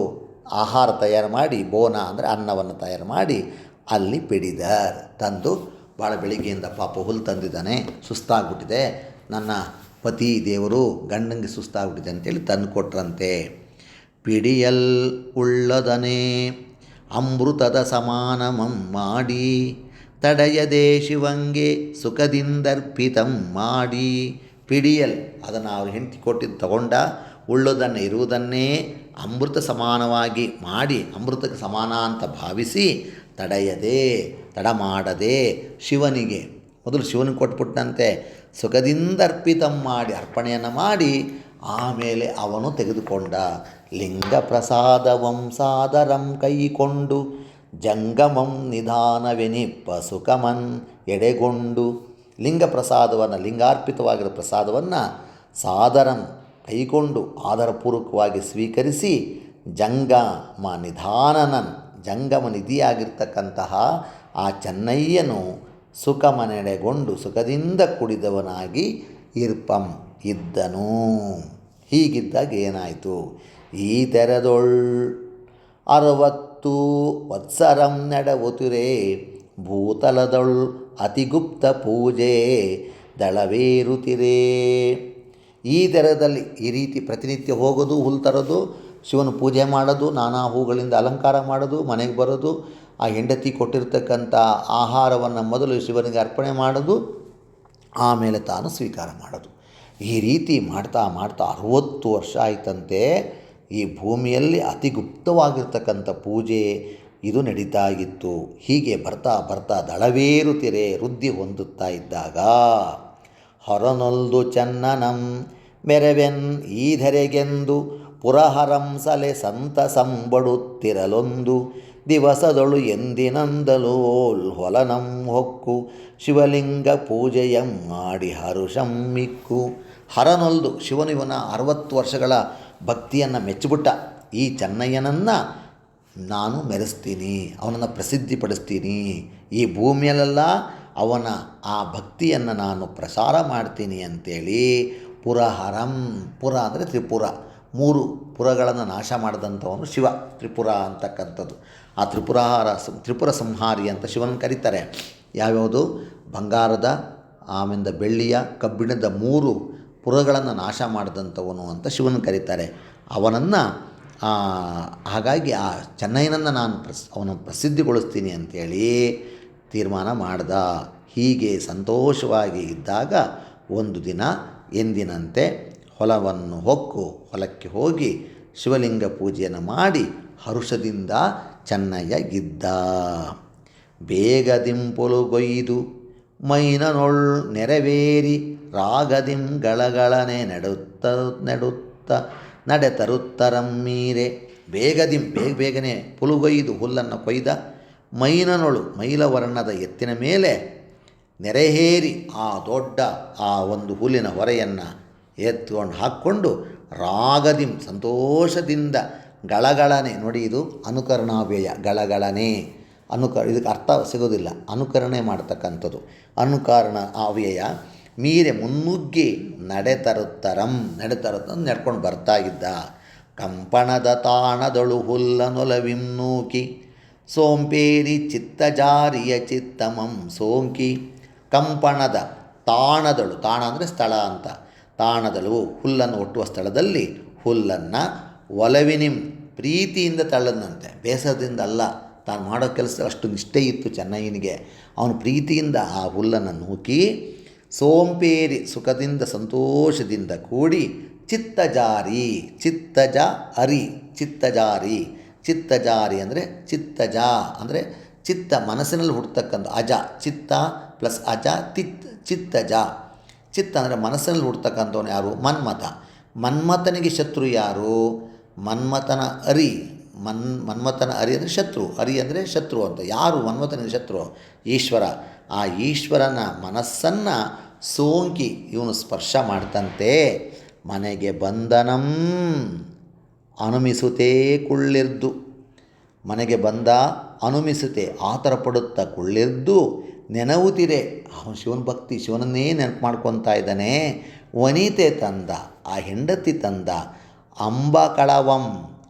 ಆಹಾರ ತಯಾರು ಮಾಡಿ, ಬೋನ ಅಂದರೆ ಅನ್ನವನ್ನು ತಯಾರು ಮಾಡಿ ಅಲ್ಲಿ ಪಿಡಿದರ್ ತಂದು, ಭಾಳ ಬೆಳಿಗ್ಗೆಯಿಂದ ಪಾಪ ಹುಲ್ಲು ತಂದಿದ್ದಾನೆ, ಸುಸ್ತಾಗ್ಬಿಟ್ಟಿದೆ, ನನ್ನ ಪತಿ ದೇವರು ಗಂಡಂಗೆ ಸುಸ್ತಾಗ್ಬಿಟ್ಟಿದೆ ಅಂತೇಳಿ ತಂದು ಕೊಟ್ರಂತೆ. ಪಿಡಿಯಲ್ ಉಳ್ಳದನೇ ಅಮೃತದ ಸಮಾನಮಂ ಮಾಡಿ, ತಡೆಯದೆ ಶಿವಂಗೆ ಸುಖದಿಂದರ್ಪಿತಂ ಮಾಡಿ. ಪಿಡಿಯಲ್ ಅದನ್ನು ಅವ್ರು ಹೆಂಡತಿ ಕೊಟ್ಟಿದ್ದು ತಗೊಂಡ, ಉಳ್ಳೋದನ್ನು ಇರುವುದನ್ನೇ ಅಮೃತ ಸಮಾನವಾಗಿ ಮಾಡಿ, ಅಮೃತಕ್ಕೆ ಸಮಾನ ಅಂತ ಭಾವಿಸಿ, ತಡ ಮಾಡದೆ ಶಿವನಿಗೆ ಮೊದಲು ಶಿವನಿಗೆ ಕೊಟ್ಬಿಟ್ಟಂತೆ, ಸುಖದಿಂದ ಅರ್ಪಿತಂ ಮಾಡಿ ಅರ್ಪಣೆಯನ್ನು ಮಾಡಿ ಆಮೇಲೆ ಅವನು ತೆಗೆದುಕೊಂಡ. ಲಿಂಗ ಪ್ರಸಾದವಂ ಸಾದರಂ ಕೈಕೊಂಡು, ಜಂಗಮಂ ನಿಧಾನವೆನಿಪ್ಪ ಸುಖಮನ್ ಎಡೆಗೊಂಡು. ಲಿಂಗ ಪ್ರಸಾದವನ್ನು, ಲಿಂಗಾರ್ಪಿತವಾಗಿರೋ ಪ್ರಸಾದವನ್ನು ಸಾದರಂ ಕೈಕೊಂಡು ಆದರಪೂರ್ವಕವಾಗಿ ಸ್ವೀಕರಿಸಿ, ಜಂಗಮ ನಿಧಾನನನ್ ಜಂಗಮ ನಿಧಿಯಾಗಿರ್ತಕ್ಕಂತಹ ಆ ಚೆನ್ನಯ್ಯನು ಸುಖಮನೆಡೆಗೊಂಡು ಸುಖದಿಂದ ಕುಡಿದವನಾಗಿ ಇದ್ದನು. ಹೀಗಿದ್ದಾಗ ಏನಾಯಿತು, ಈ ತೆರೆದೊಳ್ 60 ವತ್ಸರಂ ನಡೆವುತಿರೇ ಭೂತಲದೊಳ್ ಅತಿಗುಪ್ತ ಪೂಜೆ ದಳವೇರುತ್ತಿರೇ. ಈ ತೆರದಲ್ಲಿ ಈ ರೀತಿ ಪ್ರತಿನಿತ್ಯ ಹೋಗೋದು, ಹುಲ್ಲು ತರೋದು, ಶಿವನ ಪೂಜೆ ಮಾಡೋದು, ನಾನಾ ಹೂಗಳಿಂದ ಅಲಂಕಾರ ಮಾಡೋದು, ಮನೆಗೆ ಬರೋದು, ಆ ಹೆಂಡತಿ ಕೊಟ್ಟಿರ್ತಕ್ಕಂಥ ಆಹಾರವನ್ನು ಮೊದಲು ಶಿವನಿಗೆ ಅರ್ಪಣೆ ಮಾಡೋದು, ಆಮೇಲೆ ತಾನು ಸ್ವೀಕಾರ ಮಾಡೋದು. ಈ ರೀತಿ ಮಾಡ್ತಾ 60 ವರ್ಷ ಆಯಿತಂತೆ. ಈ ಭೂಮಿಯಲ್ಲಿ ಅತಿ ಗುಪ್ತವಾಗಿರ್ತಕ್ಕಂಥ ಪೂಜೆ ಇದು ನಡೀತಾ ಇತ್ತು. ಹೀಗೆ ಬರ್ತಾ ದಳವೇರುತ್ತಿರೆ ವೃದ್ಧಿ ಹೊಂದುತ್ತಾ ಇದ್ದಾಗ, ಹೊರನೊಲ್ದು ಚನ್ನನಂ ಮೆರವೆನ್ ಈಧರೆಗೆಂದು ಪುರಹರಂಸಲೆ ಸಂತಸಂಬಡುತ್ತಿರಲೊಂದು ದಿವಸದೊಳು ಎಂದಿನಂದಲೋಲ್ ಹೊಲನಂ ಹೊಕ್ಕು ಶಿವಲಿಂಗ ಪೂಜೆಯಂ ಮಾಡಿ ಹರುಷಂ ಮಿಕ್ಕು. ಹರನೊಲ್ದು ಶಿವನು ಇವನ 60 ವರ್ಷಗಳ ಭಕ್ತಿಯನ್ನು ಮೆಚ್ಚಿಬಿಟ್ಟ. ಈ ಚೆನ್ನಯ್ಯನನ್ನು ನಾನು ಮೆರೆಸ್ತೀನಿ, ಅವನನ್ನು ಪ್ರಸಿದ್ಧಿಪಡಿಸ್ತೀನಿ, ಈ ಭೂಮಿಯಲ್ಲೆಲ್ಲ ಅವನ ಆ ಭಕ್ತಿಯನ್ನು ನಾನು ಪ್ರಸಾರ ಮಾಡ್ತೀನಿ ಅಂಥೇಳಿ ಪುರಹರಂ, ಪುರ ಅಂದರೆ ತ್ರಿಪುರ, 3 ಪುರಗಳನ್ನು ನಾಶ ಮಾಡಿದಂಥವನು ಶಿವ, ತ್ರಿಪುರ ಅಂತಕ್ಕಂಥದ್ದು. ಆ ತ್ರಿಪುರ ಸಂಹಾರಿ ಅಂತ ಶಿವನ ಕರೀತಾರೆ. ಯಾವ್ಯಾವುದು? ಬಂಗಾರದ, ಆಮೇಲೆ ಬೆಳ್ಳಿಯ, ಕಬ್ಬಿಣದ 3 ಪುರಗಳನ್ನು ನಾಶ ಮಾಡಿದಂಥವನು ಅಂತ ಶಿವನ ಕರೀತಾರೆ. ಅವನನ್ನು ಹಾಗಾಗಿ ಆ ಚೆನ್ನೈನನ್ನು ನಾನು ಅವನ ಪ್ರಸಿದ್ಧಿಗೊಳಿಸ್ತೀನಿ ಅಂಥೇಳಿ ತೀರ್ಮಾನ ಮಾಡ್ದ. ಹೀಗೆ ಸಂತೋಷವಾಗಿ ಇದ್ದಾಗ ಒಂದು ದಿನ ಎಂದಿನಂತೆ ಹೊಲವನ್ನು ಹೊಕ್ಕು ಹೊಲಕ್ಕೆ ಹೋಗಿ ಶಿವಲಿಂಗ ಪೂಜೆಯನ್ನು ಮಾಡಿ ಹರುಷದಿಂದ ಚೆನ್ನಯ್ಯ ಗಿದ್ದ. ಬೇಗದಿಂಪೊಲುಗೊಯ್ದು ಮೈನನೊಳ್ ನೆರವೇರಿ ರಾಗದಿಂ ಗಳಗಳನೆ ನೆಡುತ್ತ ನಡೆತರುತ್ತರಮ್ಮೀರೆ. ಬೇಗದಿಂ ಬೇಗನೆ ಪುಲುಗೊಯ್ದು ಹುಲ್ಲನ್ನು ಕೊಯ್ದ, ಮೈನನೊಳು ಮೈಲವರ್ಣದ ಎತ್ತಿನ ಮೇಲೆ ನೆರೆಹೇರಿ ಆ ದೊಡ್ಡ ಆ ಒಂದು ಹುಲ್ಲಿನ ಹೊರೆಯನ್ನು ಎತ್ಕೊಂಡು ಹಾಕ್ಕೊಂಡು ರಾಗದಿಂ ಸಂತೋಷದಿಂದ ಗಳಗಳನೆ, ನೋಡಿ ಇದು ಅನುಕರಣಾವ್ಯಯ, ಗಳಗಳನೆ ಇದಕ್ಕೆ ಅರ್ಥ ಸಿಗೋದಿಲ್ಲ, ಅನುಕರಣೆ ಮಾಡ್ತಕ್ಕಂಥದ್ದು ಅನುಕರಣ ಅವ್ಯಯ. ಮೀರೆ ಮುನ್ನುಗ್ಗಿ ನಡೆತರುತ್ತರಂ ನಡ್ಕೊಂಡು ಬರ್ತಾ ಇದ್ದ. ಕಂಪಣದ ತಾಣದಳು ಹುಲ್ಲನೊಲವಿನ್ನೂಕಿ ಸೋಂಪೇರಿ ಚಿತ್ತಜಾರಿಯ ಚಿತ್ತಮಂ ಸೋಂಕಿ. ಕಂಪಣದ ತಾಣದಳು, ತಾಣ ಅಂದರೆ ಸ್ಥಳ ಅಂತ, ತಾಣದಳು ಹುಲ್ಲನ್ನು ಒಟ್ಟುವ ಸ್ಥಳದಲ್ಲಿ ಹುಲ್ಲನ್ನು ಒಲವಿನಿಂ ಪ್ರೀತಿಯಿಂದ ತಳ್ಳದಂತೆ, ಬೇಸರದಿಂದ ಅಲ್ಲ. ತಾನು ಮಾಡೋ ಕೆಲಸ ಅಷ್ಟು ನಿಷ್ಠೆ ಇತ್ತು ಚೆನ್ನಯ್ಯನಿಗೆ. ಅವನು ಪ್ರೀತಿಯಿಂದ ಆ ಹುಲ್ಲನ್ನು ನೂಕಿ ಸೋಂಪೇರಿ ಸುಖದಿಂದ ಸಂತೋಷದಿಂದ ಕೂಡಿ ಚಿತ್ತಜಾರಿ, ಚಿತ್ತಜಾರಿ ಅಂದರೆ ಅಂದರೆ ಚಿತ್ತ ಮನಸ್ಸಿನಲ್ಲಿ ಹುಡ್ತಕ್ಕಂಥ ಅಜ, ಚಿತ್ತ ಪ್ಲಸ್ ಅಜ ಚಿತ್ತಜ. ಚಿತ್ತ ಅಂದರೆ ಮನಸ್ಸಿನಲ್ಲಿ ಹುಡ್ತಕ್ಕಂಥವನು ಯಾರು? ಮನ್ಮಥನಿಗೆ ಶತ್ರು ಯಾರು? ಮನ್ಮಥನ ಅರಿ ಅಂದರೆ ಶತ್ರು, ಅರಿ ಅಂದರೆ ಶತ್ರು ಅಂತ. ಯಾರು ಮನ್ಮಥನಿಗೆ ಶತ್ರು? ಈಶ್ವರ. ಆ ಈಶ್ವರನ ಮನಸ್ಸನ್ನು ಸೋಂಕಿ ಇವನು ಸ್ಪರ್ಶ ಮಾಡ್ತಂತೆ. ಮನೆಗೆ ಬಂದನಂ ಅನುಮಿಸುತ್ತೇ ಕುಳ್ಳಿರ್ದು, ಮನೆಗೆ ಬಂದ ಅನುಮಿಸುತ್ತೆ ಆತರ ಪಡುತ್ತಾ ಕುಳ್ಳಿರ್ದು ನೆನವುತ್ತಿರೆ. ಅವನು ಶಿವನ ಭಕ್ತಿ, ಶಿವನನ್ನೇ ನೆನಪು ಮಾಡ್ಕೊತಾ ಇದ್ದಾನೆ. ವನಿತೆ ತಂದ, ಆ ಹೆಂಡತಿ ತಂದ. ಅಂಬ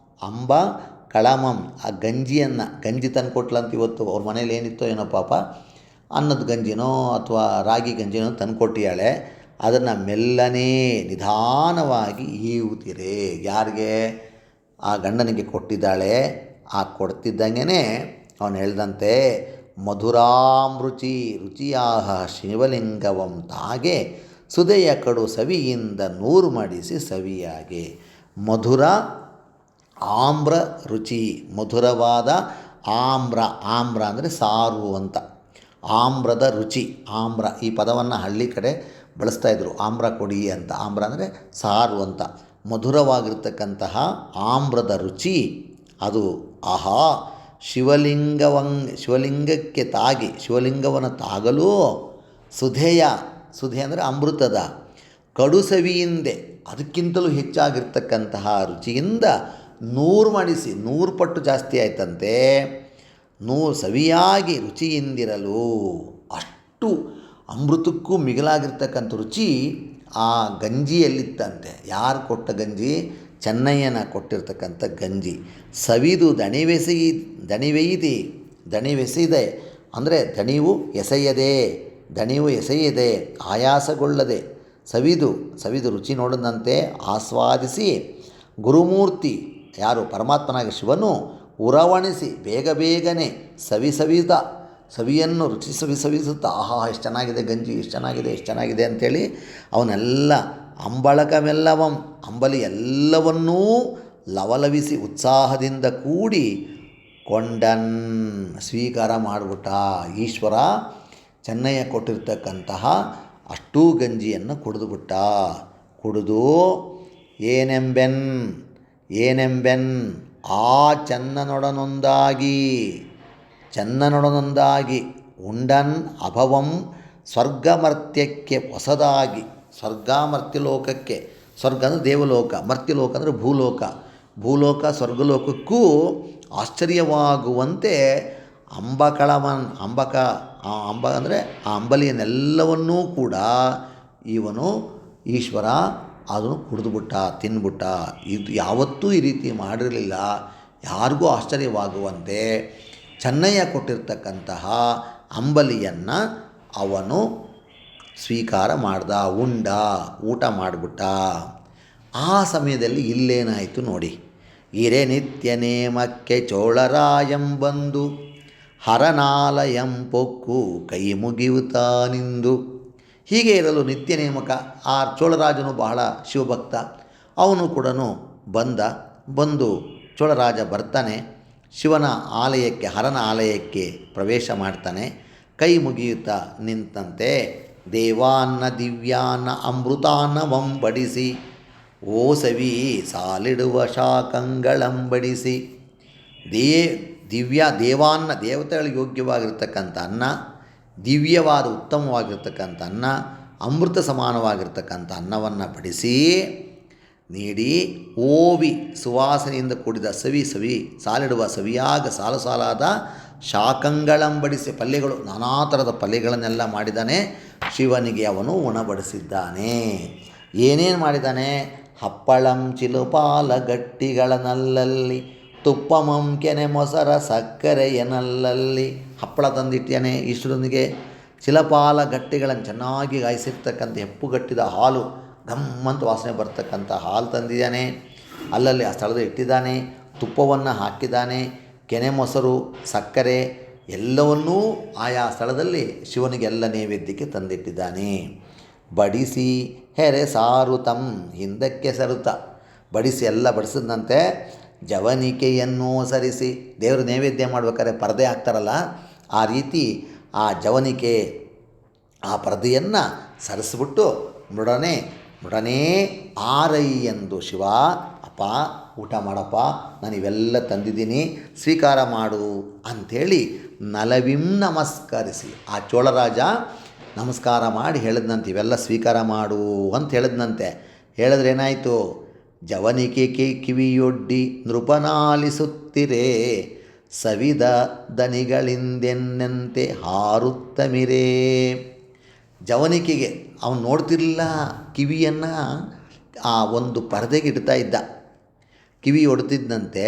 ಕಳಮಂ ಆ ಗಂಜಿ ತಂದು ಕೊಟ್ಲಂತ. ಇವತ್ತು ಅವ್ರ ಮನೇಲಿ ಏನಿತ್ತೋ ಏನೋ ಪಾಪ, ಅನ್ನದ ಗಂಜಿನೋ ಅಥವಾ ರಾಗಿ ಗಂಜಿನೋ ತಂದುಕೊಟ್ಟಿಯಾಳೆ. ಅದನ್ನು ಮೆಲ್ಲನೇ ನಿಧಾನವಾಗಿ ಈವುತ್ತಿರೆ. ಯಾರಿಗೆ? ಆ ಗಂಡನಿಗೆ ಕೊಟ್ಟಿದ್ದಾಳೆ. ಆ ಕೊಡ್ತಿದ್ದಂಗೆ ಅವನು ಹೇಳ್ದಂತೆ, ರುಚಿಯಾಹ ಶಿವಲಿಂಗವಂ ತಾಗೆ ಸುದೆಯ ಕಡು ಸವಿಯಿಂದ ನೂರು ಮಾಡಿಸಿ ಸವಿಯಾಗೆ. ಆಮ್ರ ರುಚಿ, ಮಧುರವಾದ ಆಮ್ರ ಅಂದರೆ ಸಾರು ಅಂತ. ಆಮ್ರದ ರುಚಿ, ಆಮ್ರ ಈ ಪದವನ್ನು ಹಳ್ಳಿ ಕಡೆ ಬಳಸ್ತಾಯಿದ್ರು, ಆಮ್ರ ಕೊಡಿ ಅಂತ. ಆಮ್ರ ಅಂದರೆ ಸಾರು ಅಂತ. ಮಧುರವಾಗಿರ್ತಕ್ಕಂತಹ ಆಮ್ರದ ರುಚಿ ಅದು. ಆಹಾ, ಶಿವಲಿಂಗಕ್ಕೆ ತಾಗಿ, ಶಿವಲಿಂಗವನ್ನು ತಾಗಲು ಸುಧೆ ಅಂದರೆ ಅಮೃತದ ಕಡು ಸವಿಯಿಂದೆ, ಅದಕ್ಕಿಂತಲೂ ಹೆಚ್ಚಾಗಿರ್ತಕ್ಕಂತಹ ರುಚಿಯಿಂದ 100 ಮಾಡಿಸಿ, 100 ಪಟ್ಟು ಜಾಸ್ತಿ ಆಯ್ತಂತೆ. 100 ಸವಿಯಾಗಿ ರುಚಿಯಿಂದಿರಲು, ಅಷ್ಟು ಅಮೃತಕ್ಕೂ ಮಿಗಿಲಾಗಿರ್ತಕ್ಕಂಥ ರುಚಿ ಆ ಗಂಜಿಯಲ್ಲಿತ್ತಂತೆ. ಯಾರು ಕೊಟ್ಟ ಗಂಜಿ? ಚೆನ್ನಯ್ಯನ ಕೊಟ್ಟಿರ್ತಕ್ಕಂಥ ಗಂಜಿ. ಸವಿದು ದಣಿವೆಸಿದೆ ಅಂದರೆ ದಣಿವು ಎಸೆಯದೆ ಆಯಾಸಗೊಳ್ಳದೆ ಸವಿದು ರುಚಿ ನೋಡಿದಂತೆ ಆಸ್ವಾದಿಸಿ ಗುರುಮೂರ್ತಿ ಯಾರು? ಪರಮಾತ್ಮನಾಗಿ ಶಿವನು ಉರವಣಿಸಿ ಬೇಗನೆ ಸವಿಯನ್ನು ಸವಿಸುತ್ತಾ, ಆಹಾ ಎಷ್ಟು ಚೆನ್ನಾಗಿದೆ ಗಂಜಿ, ಎಷ್ಟು ಚೆನ್ನಾಗಿದೆ ಅಂಥೇಳಿ ಅವನೆಲ್ಲ ಅಂಬಳಕಮೆಲ್ಲವಂ ಅಂಬಲಿ ಎಲ್ಲವನ್ನೂ ಲವಲವಿಸಿ ಉತ್ಸಾಹದಿಂದ ಕೂಡಿ ಸ್ವೀಕಾರ ಮಾಡಿಬಿಟ್ಟ. ಈಶ್ವರ ಚೆನ್ನಯ್ಯ ಕೊಟ್ಟಿರ್ತಕ್ಕಂತಹ ಅಷ್ಟೂ ಗಂಜಿಯನ್ನು ಕುಡಿದು ಏನೆಂಬೆನ್ ಆ ಚನ್ನನೊಡನೊಂದಾಗಿ ಉಂಡನ್ ಅಭವಂ ಸ್ವರ್ಗಮರ್ತ್ಯಕ್ಕೆ ಹೊಸದಾಗಿ. ಸ್ವರ್ಗಮರ್ತ್ಯಲೋಕಕ್ಕೆ, ಸ್ವರ್ಗ ಅಂದರೆ ದೇವಲೋಕ, ಮರ್ತ್ಯಲೋಕ ಅಂದರೆ ಭೂಲೋಕ ಸ್ವರ್ಗಲೋಕಕ್ಕೂ ಆಶ್ಚರ್ಯವಾಗುವಂತೆ ಆ ಅಂದರೆ ಆ ಅಂಬಲಿಯನ್ನೆಲ್ಲವನ್ನೂ ಕೂಡ ಇವನು ಈಶ್ವರ ಅದನ್ನು ಕುಡಿದುಬಿಟ್ಟ, ತಿಂದ್ಬಿಟ್ಟ. ಇದು ಯಾವತ್ತೂ ಈ ರೀತಿ ಮಾಡಿರಲಿಲ್ಲ. ಯಾರಿಗೂ ಆಶ್ಚರ್ಯವಾಗುವಂತೆ ಚೆನ್ನಯ್ಯ ಕೊಟ್ಟಿರ್ತಕ್ಕಂತಹ ಅಂಬಲಿಯನ್ನು ಅವನು ಸ್ವೀಕಾರ ಮಾಡ್ದ, ಊಟ ಮಾಡಿಬಿಟ್ಟ. ಆ ಸಮಯದಲ್ಲಿ ಇಲ್ಲೇನಾಯಿತು ನೋಡಿ. ಹಿರೆ ನಿತ್ಯ ನೇಮಕ್ಕೆ ಚೋಳರಾಯಂ ಬಂದು ಹರನಾಲಯಂ ಪೊಕ್ಕು ಕೈ ಮುಗಿಯುತ್ತಾನಿಂದು. ಹೀಗೆ ಇರಲು ನಿತ್ಯ ನೇಮಕ ಆ ಚೋಳರಾಜನು ಬಹಳ ಶಿವಭಕ್ತ. ಅವನು ಕೂಡ ಬಂದು ಚೋಳರಾಜ ಬರ್ತಾನೆ, ಶಿವನ ಆಲಯಕ್ಕೆ, ಹರನ ಆಲಯಕ್ಕೆ ಪ್ರವೇಶ ಮಾಡ್ತಾನೆ. ಕೈ ಮುಗಿಯುತ್ತಾ ನಿಂತಂತೆ ದೇವಾನ್ನ ದಿವ್ಯಾನ್ನ ಅಮೃತಾನ್ನವಂ ಬಡಿಸಿ ಓಸವಿ ಸಾಲಿಡುವ ಶಾಕಂಗಳಂಬಡಿಸಿ. ದೇವಾನ್ನ, ದೇವತೆಗಳಿಗೆ ಯೋಗ್ಯವಾಗಿರ್ತಕ್ಕಂಥ ಅನ್ನ, ದಿವ್ಯವಾದ ಉತ್ತಮವಾಗಿರ್ತಕ್ಕಂಥ ಅನ್ನ, ಅಮೃತ ಸಮಾನವಾಗಿರ್ತಕ್ಕಂಥ ಅನ್ನವನ್ನು ಬಡಿಸಿ ನೀಡಿ, ಓವಿ ಸುವಾಸನೆಯಿಂದ ಕೂಡಿದ ಸವಿ ಸಾಲಿಡುವ ಸವಿಯಾಗ ಸಾಲು ಸಾಲಾದ ಶಾಕಂಗಳಂಬಡಿಸಿ, ಪಲ್ಯಗಳು, ನಾನಾ ಥರದ ಪಲ್ಯಗಳನ್ನೆಲ್ಲ ಮಾಡಿದ್ದಾನೆ. ಶಿವನಿಗೆ ಅವನು ಉಣಬಡಿಸಿದ್ದಾನೆ. ಏನೇನು ಮಾಡಿದ್ದಾನೆ? ಹಪ್ಪಳಂ ಚಿಲುಪಾಲ ಗಟ್ಟಿಗಳನಲ್ಲಲ್ಲಿ ತುಪ್ಪಮಂ ಕೆನೆ ಮೊಸರ ಸಕ್ಕರೆಯನಲ್ಲಲ್ಲಿ. ಹಪ್ಪಳ ತಂದಿಟ್ಟಾನೆ ಈಶ್ವರನಿಗೆ. ಚಿಲಪಾಲ ಗಟ್ಟಿಗಳನ್ನು ಚೆನ್ನಾಗಿ ಕಾಯಿಸಿರ್ತಕ್ಕಂಥ ಹೆಪ್ಪುಗಟ್ಟಿದ ಹಾಲು, ಗಮ್ಮಂತ ವಾಸನೆ ಬರ್ತಕ್ಕಂಥ ಹಾಲು ತಂದಿದ್ದಾನೆ. ಅಲ್ಲಲ್ಲಿ ಆ ಸ್ಥಳದಲ್ಲಿ ಇಟ್ಟಿದ್ದಾನೆ. ತುಪ್ಪವನ್ನು ಹಾಕಿದ್ದಾನೆ. ಕೆನೆ ಮೊಸರು, ಸಕ್ಕರೆ ಎಲ್ಲವನ್ನೂ ಆಯಾ ಸ್ಥಳದಲ್ಲಿ ಶಿವನಿಗೆ ಎಲ್ಲ ನೈವೇದ್ಯಕ್ಕೆ ತಂದಿಟ್ಟಿದ್ದಾನೆ. ಬಡಿಸಿ ಹೆರೆ ಸಾರುತಂ ಹಿಂದಕ್ಕೆ ಸರುತ. ಬಡಿಸಿ ಎಲ್ಲ ಬಡಿಸಿದಂತೆ ಜವನಿಕೆಯನ್ನು ಸರಿಸಿ, ದೇವರು ನೈವೇದ್ಯ ಮಾಡ್ಬೇಕಾದ್ರೆ ಪರದೆ ಹಾಕ್ತಾರಲ್ಲ, ಆ ರೀತಿ ಆ ಜವನಿಕೆ, ಆ ಪರದೆಯನ್ನು ಸರಿಸ್ಬಿಟ್ಟು ಮುಡನೆ ಆರೈ ಎಂದು ಶಿವ, ಅಪ್ಪ ಊಟ ಮಾಡಪ್ಪ, ನಾನು ಇವೆಲ್ಲ ತಂದಿದ್ದೀನಿ, ಸ್ವೀಕಾರ ಮಾಡು ಅಂಥೇಳಿ ನಲವಿಂ ನಮಸ್ಕರಿಸಿ ಆ ಚೋಳರಾಜ ನಮಸ್ಕಾರ ಮಾಡಿ ಹೇಳಿದ್ನಂತೆ, ಇವೆಲ್ಲ ಸ್ವೀಕಾರ ಮಾಡು ಅಂತ ಹೇಳಿದ್ನಂತೆ. ಹೇಳಿದ್ರೆ ಏನಾಯಿತು? ಜವನಿಕೆ ಕಿವಿಯೊಡ್ಡಿ ನೃಪನಾಲಿಸುತ್ತಿರೇ ಸವಿದ ದನಿಗಳಿಂದೆನ್ನಂತೆ ಹಾರುತ್ತಮಿರೇ. ಜವನಿಕೆಗೆ ಅವನು ನೋಡ್ತಿರಲಿಲ್ಲ, ಕಿವಿಯನ್ನು ಆ ಒಂದು ಪರದೆಗೆ ಇಡ್ತಾ ಇದ್ದ. ಕಿವಿ ಹೊಡ್ತಿದ್ದಂತೆ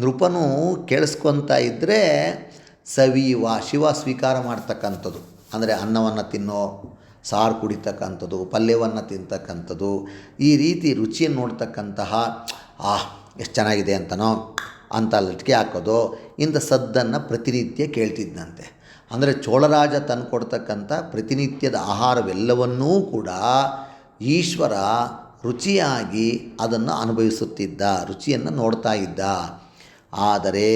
ನೃಪನು ಕೇಳಿಸ್ಕೊತಾ ಇದ್ದರೆ ಶಿವ ಸ್ವೀಕಾರ ಮಾಡ್ತಕ್ಕಂಥದ್ದು, ಅಂದರೆ ಅನ್ನವನ್ನು ತಿನ್ನೋ, ಸಾರು ಕುಡಿತಕ್ಕಂಥದ್ದು, ಪಲ್ಯವನ್ನು ತಿಂತಕ್ಕಂಥದ್ದು, ಈ ರೀತಿ ರುಚಿಯನ್ನು ನೋಡ್ತಕ್ಕಂತಹ, ಎಷ್ಟು ಚೆನ್ನಾಗಿದೆ ಅಂತನೋ ಅಂತ ಲಟ್ಕೆ ಹಾಕೋದು, ಇಂಥ ಸದ್ದನ್ನು ಪ್ರತಿನಿತ್ಯ ಕೇಳ್ತಿದ್ದಂತೆ. ಅಂದರೆ ಚೋಳರಾಜ ತಂದು ಕೊಡ್ತಕ್ಕಂಥ ಪ್ರತಿನಿತ್ಯದ ಆಹಾರವೆಲ್ಲವನ್ನೂ ಕೂಡ ಈಶ್ವರ ರುಚಿಯಾಗಿ ಅದನ್ನು ಅನುಭವಿಸುತ್ತಿದ್ದ, ರುಚಿಯನ್ನು ನೋಡ್ತಾ ಇದ್ದ. ಆದರೆ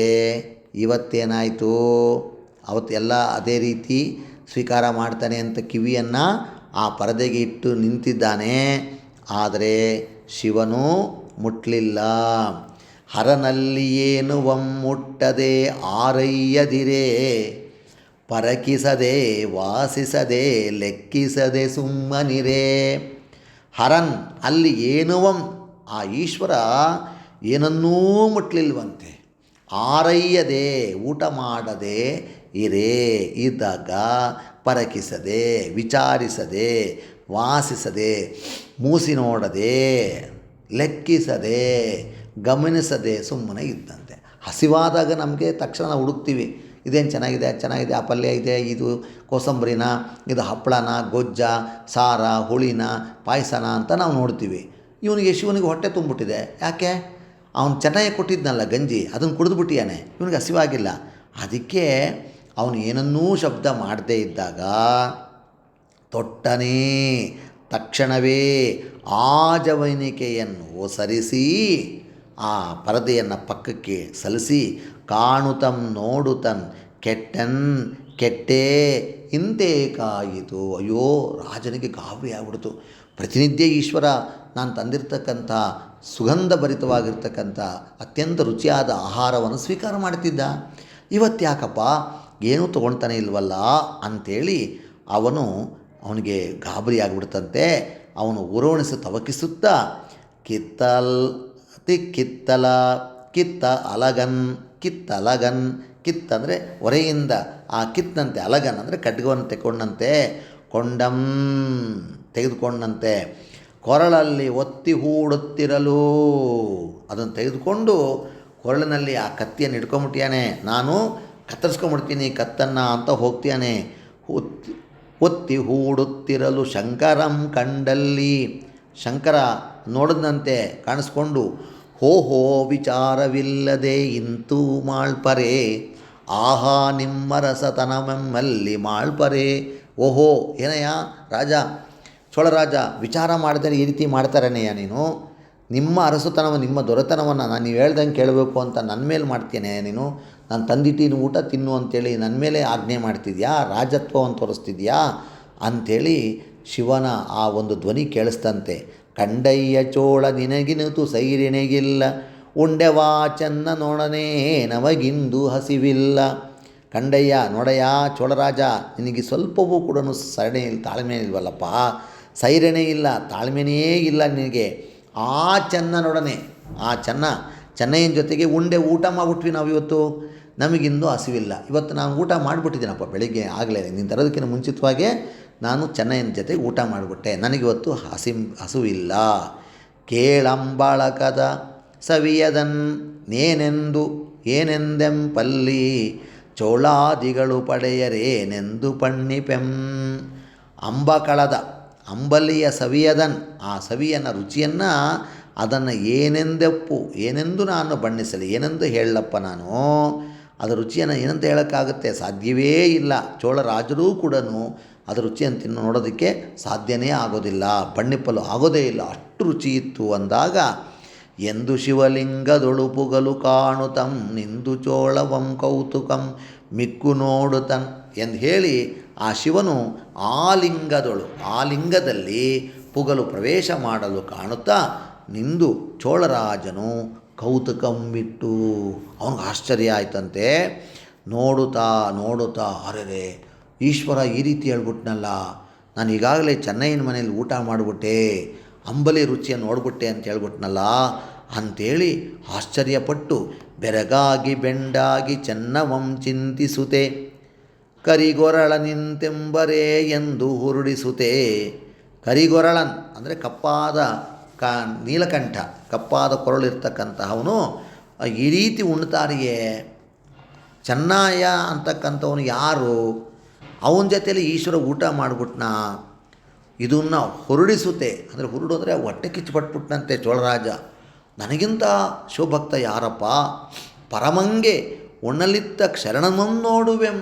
ಇವತ್ತೇನಾಯಿತು? ಅವತ್ತೆಲ್ಲ ಅದೇ ರೀತಿ ಸ್ವೀಕಾರ ಮಾಡ್ತಾನೆ ಅಂತ ಕಿವಿಯನ್ನು ಆ ಪರದೆಗೆ ಇಟ್ಟು ನಿಂತಿದ್ದಾನೆ. ಆದರೆ ಶಿವನು ಮುಟ್ಟಲಿಲ್ಲ. ಹರನಲ್ಲಿ ಮುಟ್ಟದೆ ಆರೈಯದಿರೇ ಪರಕಿಸದೆ ವಾಸಿಸದೆ ಲೆಕ್ಕಿಸದೆ ಸುಮ್ಮನಿರೇ. ಹರನ್ ಅಲ್ಲಿ ಆ ಈಶ್ವರ ಏನನ್ನೂ ಮುಟ್ಲಿಲ್ವಂತೆ. ಆರೈಯದೆ, ಊಟ ಮಾಡದೆ ಇದ್ದಾಗ ಪರಕಿಸದೆ, ವಿಚಾರಿಸದೆ, ವಾಸಿಸದೆ, ಮೂಸಿ ನೋಡದೆ, ಲೆಕ್ಕಿಸದೆ, ಗಮನಿಸದೆ ಸುಮ್ಮನೆ ಇದ್ದಂತೆ. ಹಸಿವಾದಾಗ ನಮಗೆ ತಕ್ಷಣ ನಾವು ಹುಡುಕ್ತೀವಿ, ಇದೇನು ಚೆನ್ನಾಗಿದೆ, ಆ ಪಲ್ಯ ಇದೆ, ಇದು ಕೋಸಂಬರಿನ, ಇದು ಹಪ್ಪಳನ, ಗೊಜ್ಜ, ಸಾರ, ಹುಳಿನ, ಪಾಯಸನ ಅಂತ ನಾವು ನೋಡ್ತೀವಿ. ಶಿವನಿಗೆ ಹೊಟ್ಟೆ ತುಂಬಿಬಿಟ್ಟಿದೆ. ಯಾಕೆ? ಅವನು ಚೆನ್ನಾಗಿ ಕೊಟ್ಟಿದ್ನಲ್ಲ ಗಂಜಿ, ಅದನ್ನು ಕುಡಿದ್ಬಿಟ್ಟಿಯಾನೆ, ಇವನಿಗೆ ಹಸಿವಾಗಿಲ್ಲ. ಅದಕ್ಕೆ ಅವನು ಏನನ್ನೂ ಶಬ್ದ ಮಾಡದೇ ಇದ್ದಾಗ ತೊಟ್ಟನೇ ತಕ್ಷಣವೇ ಆ ಜವನಿಕೆಯನ್ನು ಸರಿಸಿ ಆ ಪರದೆಯನ್ನು ಪಕ್ಕಕ್ಕೆ ಸಲ್ಲಿಸಿ ಕಾಣುತಂ ನೋಡುತನ್ ಕೆಟ್ಟೇ ಇಂತೆ ಕಾಯಿತು. ಅಯ್ಯೋ, ರಾಜನಿಗೆ ಗಾಬರಿ ಆಗ್ಬಿಡ್ತು. ಪ್ರತಿನಿತ್ಯ ಈಶ್ವರ ನಾನು ತಂದಿರತಕ್ಕಂಥ ಸುಗಂಧ ಭರಿತವಾಗಿರ್ತಕ್ಕಂಥ ಅತ್ಯಂತ ರುಚಿಯಾದ ಆಹಾರವನ್ನು ಸ್ವೀಕಾರ ಮಾಡ್ತಿದ್ದ, ಇವತ್ತು ಯಾಕಪ್ಪ ಏನೂ ತೊಗೊಳ್ತಾನೆ ಇಲ್ವಲ್ಲ ಅಂಥೇಳಿ ಅವನಿಗೆ ಗಾಬರಿ ಆಗಿಬಿಡ್ತಂತೆ. ಅವನು ಉರವಣಿಸಿ ತವಕಿಸುತ್ತಾ ಕಿತ್ತಲಗನ್ ಕಿತ್ತಂದರೆ ಹೊರೆಯಿಂದ ಆ ಕಿತ್ತಂತೆ, ಅಲಗನ್ ಅಂದರೆ ಖಡ್ಗವನ್ನು ತೆಗೊಂಡಂತೆ, ಕೊಂಡಂ ತೆಗೆದುಕೊಂಡಂತೆ, ಕೊರಳಲ್ಲಿ ಒತ್ತಿ ಹೂಡುತ್ತಿರಲು ಅದನ್ನು ತೆಗೆದುಕೊಂಡು ಕೊರಳಿನಲ್ಲಿ ಆ ಕತ್ತಿಯನ್ನು ಹಿಡ್ಕೊಂಬಿಟ್ಟಿಯಾನೆ, ನಾನು ಕತ್ತರಿಸ್ಕೊಂಬಿಡ್ತೀನಿ ಕತ್ತನ್ನು ಅಂತ ಹೋಗ್ತೀಯಾನೆ. ಒತ್ತಿ ಹೂಡುತ್ತಿರಲು ಶಂಕರಂ ಕಂಡಲ್ಲಿ, ಶಂಕರ ನೋಡಿದಂತೆ ಕಾಣಿಸ್ಕೊಂಡು, ಹೋ ವಿಚಾರವಿಲ್ಲದೆ ಇಂತೂ ಮಾಳ್ಪರೆ, ಆಹಾ ನಿಮ್ಮ ರಸತನಮೆಮ್ಮಲ್ಲಿ ಮಾಳ್ಪರೆ. ಓಹೋ ಏನಯ್ಯ ರಾಜ, ಚೋಳರಾಜ, ವಿಚಾರ ಮಾಡಿದರೆ ಈ ರೀತಿ ಮಾಡ್ತಾರೇನೆಯ ನೀನು? ನಿಮ್ಮ ಅರಸುತನವ, ನಿಮ್ಮ ದೊರೆತನವನ್ನು ನಾನು ನೀವು ಹೇಳ್ದಂಗೆ ಕೇಳಬೇಕು ಅಂತ ನನ್ನ ಮೇಲೆ ಮಾಡ್ತೇನೆ ನೀನು? ನಾನು ತಂದಿಟ್ಟಿನ ಊಟ ತಿನ್ನು ಅಂಥೇಳಿ ನನ್ನ ಮೇಲೆ ಆಜ್ಞೆ ಮಾಡ್ತಿದ್ಯಾ? ರಾಜತ್ವವನ್ನು ತೋರಿಸ್ತಿದ್ಯಾ ಅಂಥೇಳಿ ಶಿವನ ಆ ಒಂದು ಧ್ವನಿ ಕೇಳಿಸ್ತಂತೆ. ಕಂಡಯ್ಯ ಚೋಳ ನಿನಗಿನಿತು ಸೈರಿಣೆಗಿಲ್ಲ, ಉಂಡೆವಾ ಚೆನ್ನ ನೋಡನೇ ನಮಗಿಂದು ಹಸಿವಿಲ್ಲ. ಕಂಡಯ್ಯ ನೋಡಯ್ಯ ಚೋಳರಾಜ, ನಿನಗೆ ಸ್ವಲ್ಪವೂ ಕೂಡ ಸರಣೆ ಇಲ್ಲ, ತಾಳ್ಮೆ ಇಲ್ವಲ್ಲಪ್ಪ, ಸೈರಣೆ ಇಲ್ಲ, ತಾಳ್ಮೆನೇ ಇಲ್ಲ ನಿನಗೆ. ಆ ಚೆನ್ನನೊಡನೆ, ಆ ಚೆನ್ನಯ್ಯನ ಜೊತೆಗೆ ಊಟ ಮಾಡಿಬಿಟ್ವಿ ನಾವು ಇವತ್ತು, ನಮಗಿಂದು ಹಸಿವಿಲ್ಲ. ಇವತ್ತು ನಾನು ಊಟ ಮಾಡಿಬಿಟ್ಟಿದ್ದೀನಪ್ಪ ಬೆಳಿಗ್ಗೆ ಆಗಲೇ, ನೀನು ತರೋದಕ್ಕಿಂತ ಮುಂಚಿತವಾಗೇ ನಾನು ಚೆನ್ನಯ್ಯನ ಜೊತೆ ಊಟ ಮಾಡಿಬಿಟ್ಟೆ, ನನಗಿವತ್ತು ಹಸುವಿಲ್ಲ. ಕೇಳಂಬಳಕದ ಸವಿಯದನ್ ನೇನೆಂದು ಏನೆಂದೆಂಪಲ್ಲಿ, ಚೋಳಾದಿಗಳು ಪಡೆಯರೇನೆಂದು ಪಣ್ಣಿಪೆಂ. ಅಂಬಕಳದ, ಅಂಬಲಿಯ ಸವಿಯದನ್, ಆ ಸವಿಯನ್ನು ರುಚಿಯನ್ನು ಅದನ್ನು ಏನೆಂದು ನಾನು ಬಣ್ಣಿಸಲಿ, ಏನೆಂದು ಹೇಳಪ್ಪ ನಾನು? ಅದರ ರುಚಿಯನ್ನು ಏನಂತ ಹೇಳೋಕ್ಕಾಗುತ್ತೆ? ಸಾಧ್ಯವೇ ಇಲ್ಲ. ಚೋಳರಾಜರೂ ಕೂಡ ಅದರ ರುಚಿಯನ್ನು ನೋಡೋದಕ್ಕೆ ಸಾಧ್ಯನೇ ಆಗೋದಿಲ್ಲ, ಬಣ್ಣಿಪ್ಪಲು ಆಗೋದೇ ಇಲ್ಲ, ಅಷ್ಟು ರುಚಿ ಇತ್ತು ಅಂದಾಗ, ಎಂದು ಶಿವಲಿಂಗದೊಳುಪುಗಲು ಕಾಣುತಂ ನಿಂದು ಚೋಳವಂ ಕೌತುಕಂ ಮಿಕ್ಕು ನೋಡುತನ್ ಎಂದು ಹೇಳಿ ಆ ಶಿವನು ಆ ಲಿಂಗದಲ್ಲಿ ಪುಗಲು ಪ್ರವೇಶ ಮಾಡಲು ಕಾಣುತ್ತಾ ನಿಂದು ಚೋಳರಾಜನು ಕೌತುಕಂ ಬಿಟ್ಟು, ಅವನಿಗೆ ಆಶ್ಚರ್ಯ ಆಯ್ತಂತೆ. ನೋಡುತ್ತಾ ಅರೆ ಈಶ್ವರ ಈ ರೀತಿ ಹೇಳ್ಬಿಟ್ನಲ್ಲ, ನಾನು ಈಗಾಗಲೇ ಚೆನ್ನೈನ ಮನೇಲಿ ಊಟ ಮಾಡಿಬಿಟ್ಟೆ, ಅಂಬಲಿ ರುಚಿಯನ್ನು ನೋಡ್ಬಿಟ್ಟೆ ಅಂತ ಹೇಳ್ಬಿಟ್ನಲ್ಲ ಅಂಥೇಳಿ ಆಶ್ಚರ್ಯಪಟ್ಟು ಬೆರಗಾಗಿ ಬೆಂಡಾಗಿ ಚೆನ್ನವಂ ಚಿಂತಿಸುತ್ತೆ. ಕರಿಗೊರಳ ನಿಂತೆಂಬರೇ ಎಂದು ಹುರುಡಿಸುತ್ತೆ. ಕರಿಗೊರಳನ್ ಅಂದರೆ ಕಪ್ಪಾದ ನೀಲಕಂಠ, ಕಪ್ಪಾದ ಕೊರಳಿರ್ತಕ್ಕಂತಹವನು ಈ ರೀತಿ ಉಣ್ತಾರಿಯೇ? ಚೆನ್ನಯ್ಯ ಅಂತಕ್ಕಂಥವನು ಯಾರು? ಅವನ ಜೊತೆಯಲ್ಲಿ ಈಶ್ವರ ಊಟ ಮಾಡಿಬಿಟ್ನ. ಇದನ್ನು ಹೊರಡಿಸುತ್ತೆ ಅಂದರೆ ಹುರುಡೋದ್ರೆ ಹೊಟ್ಟೆ ಕಿಚ್ಚುಪಟ್ಬಿಟ್ನಂತೆ ಚೋಳರಾಜ. ನನಗಿಂತ ಶಿವಭಕ್ತ ಯಾರಪ್ಪ? ಪರಮಂಗೆ ಉಣ್ಣಲಿತ್ತ ಕ್ಷರಣಮಂ ನೋಡುವೆಂ,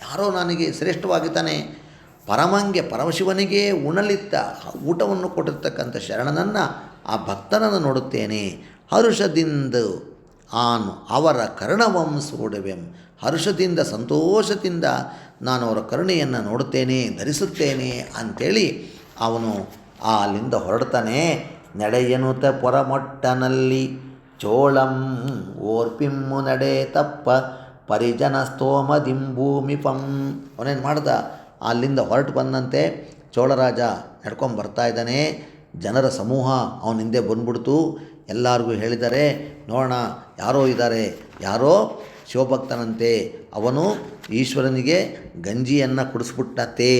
ಯಾರೋ ನನಗೆ ಶ್ರೇಷ್ಠವಾಗಿದ್ದಾನೆ. ಪರಮಂಗೆ, ಪರಮಶಿವನಿಗೆ ಉಣಲಿತ್ತ ಊಟವನ್ನು ಕೊಟ್ಟಿರ್ತಕ್ಕಂಥ ಶರಣನನ್ನು, ಆ ಭಕ್ತನನ್ನು ನೋಡುತ್ತೇನೆ. ಹರುಷದಿಂದ ಅವರ ಕರ್ಣವಂ ಸೂಡುವೆಂ, ಹರ್ಷದಿಂದ ಸಂತೋಷದಿಂದ ನಾನು ಅವರ ಕರುಣೆಯನ್ನು ನೋಡುತ್ತೇನೆ, ಧರಿಸುತ್ತೇನೆ ಅಂಥೇಳಿ ಅವನು ಅಲ್ಲಿಂದ ಹೊರಡ್ತಾನೆ. ನಡೆಯನುತ ಪೊರಮೊಟ್ಟನಲ್ಲಿ ಚೋಳಂ ಓರ್ಪಿಮ್ಮು ನಡೆ ತಪ್ಪ ಪರಿಜನ ಸ್ತೋಮದಿಂಭೂಮಿಪಂ. ಅವನೇನು ಮಾಡ್ದ, ಅಲ್ಲಿಂದ ಹೊರಟು ಬಂದಂತೆ ಚೋಳರಾಜ ನಡ್ಕೊಂಬರ್ತಾ ಇದ್ದಾನೆ. ಜನರ ಸಮೂಹ ಅವನ ಹಿಂದೆ ಬಂದ್ಬಿಡ್ತು. ಎಲ್ಲರಿಗೂ ಹೇಳಿದ್ದಾರೆ, ನೋಡೋಣ ಯಾರೋ ಇದ್ದಾರೆ, ಯಾರೋ ಶಿವಭಕ್ತನಂತೆ, ಅವನು ಈಶ್ವರನಿಗೆ ಗಂಜಿಯನ್ನು ಕುಡಿಸ್ಬಿಟ್ಟತೆ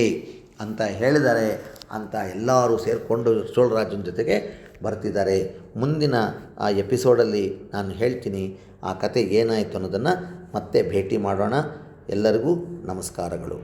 ಅಂತ ಹೇಳಿದ್ದಾರೆ ಅಂತ ಎಲ್ಲರೂ ಸೇರಿಕೊಂಡು ಚೋಳರಾಜನ ಜೊತೆಗೆ ಬರ್ತಿದ್ದಾರೆ. ಮುಂದಿನ ಆ ಎಪಿಸೋಡಲ್ಲಿ ನಾನು ಹೇಳ್ತೀನಿ ಆ ಕತೆ ಏನಾಯಿತು ಅನ್ನೋದನ್ನು ಮತ್ತೆ ಭೇಟಿ ಮಾಡೋಣ. ಎಲ್ಲರಿಗೂ ನಮಸ್ಕಾರಗಳು.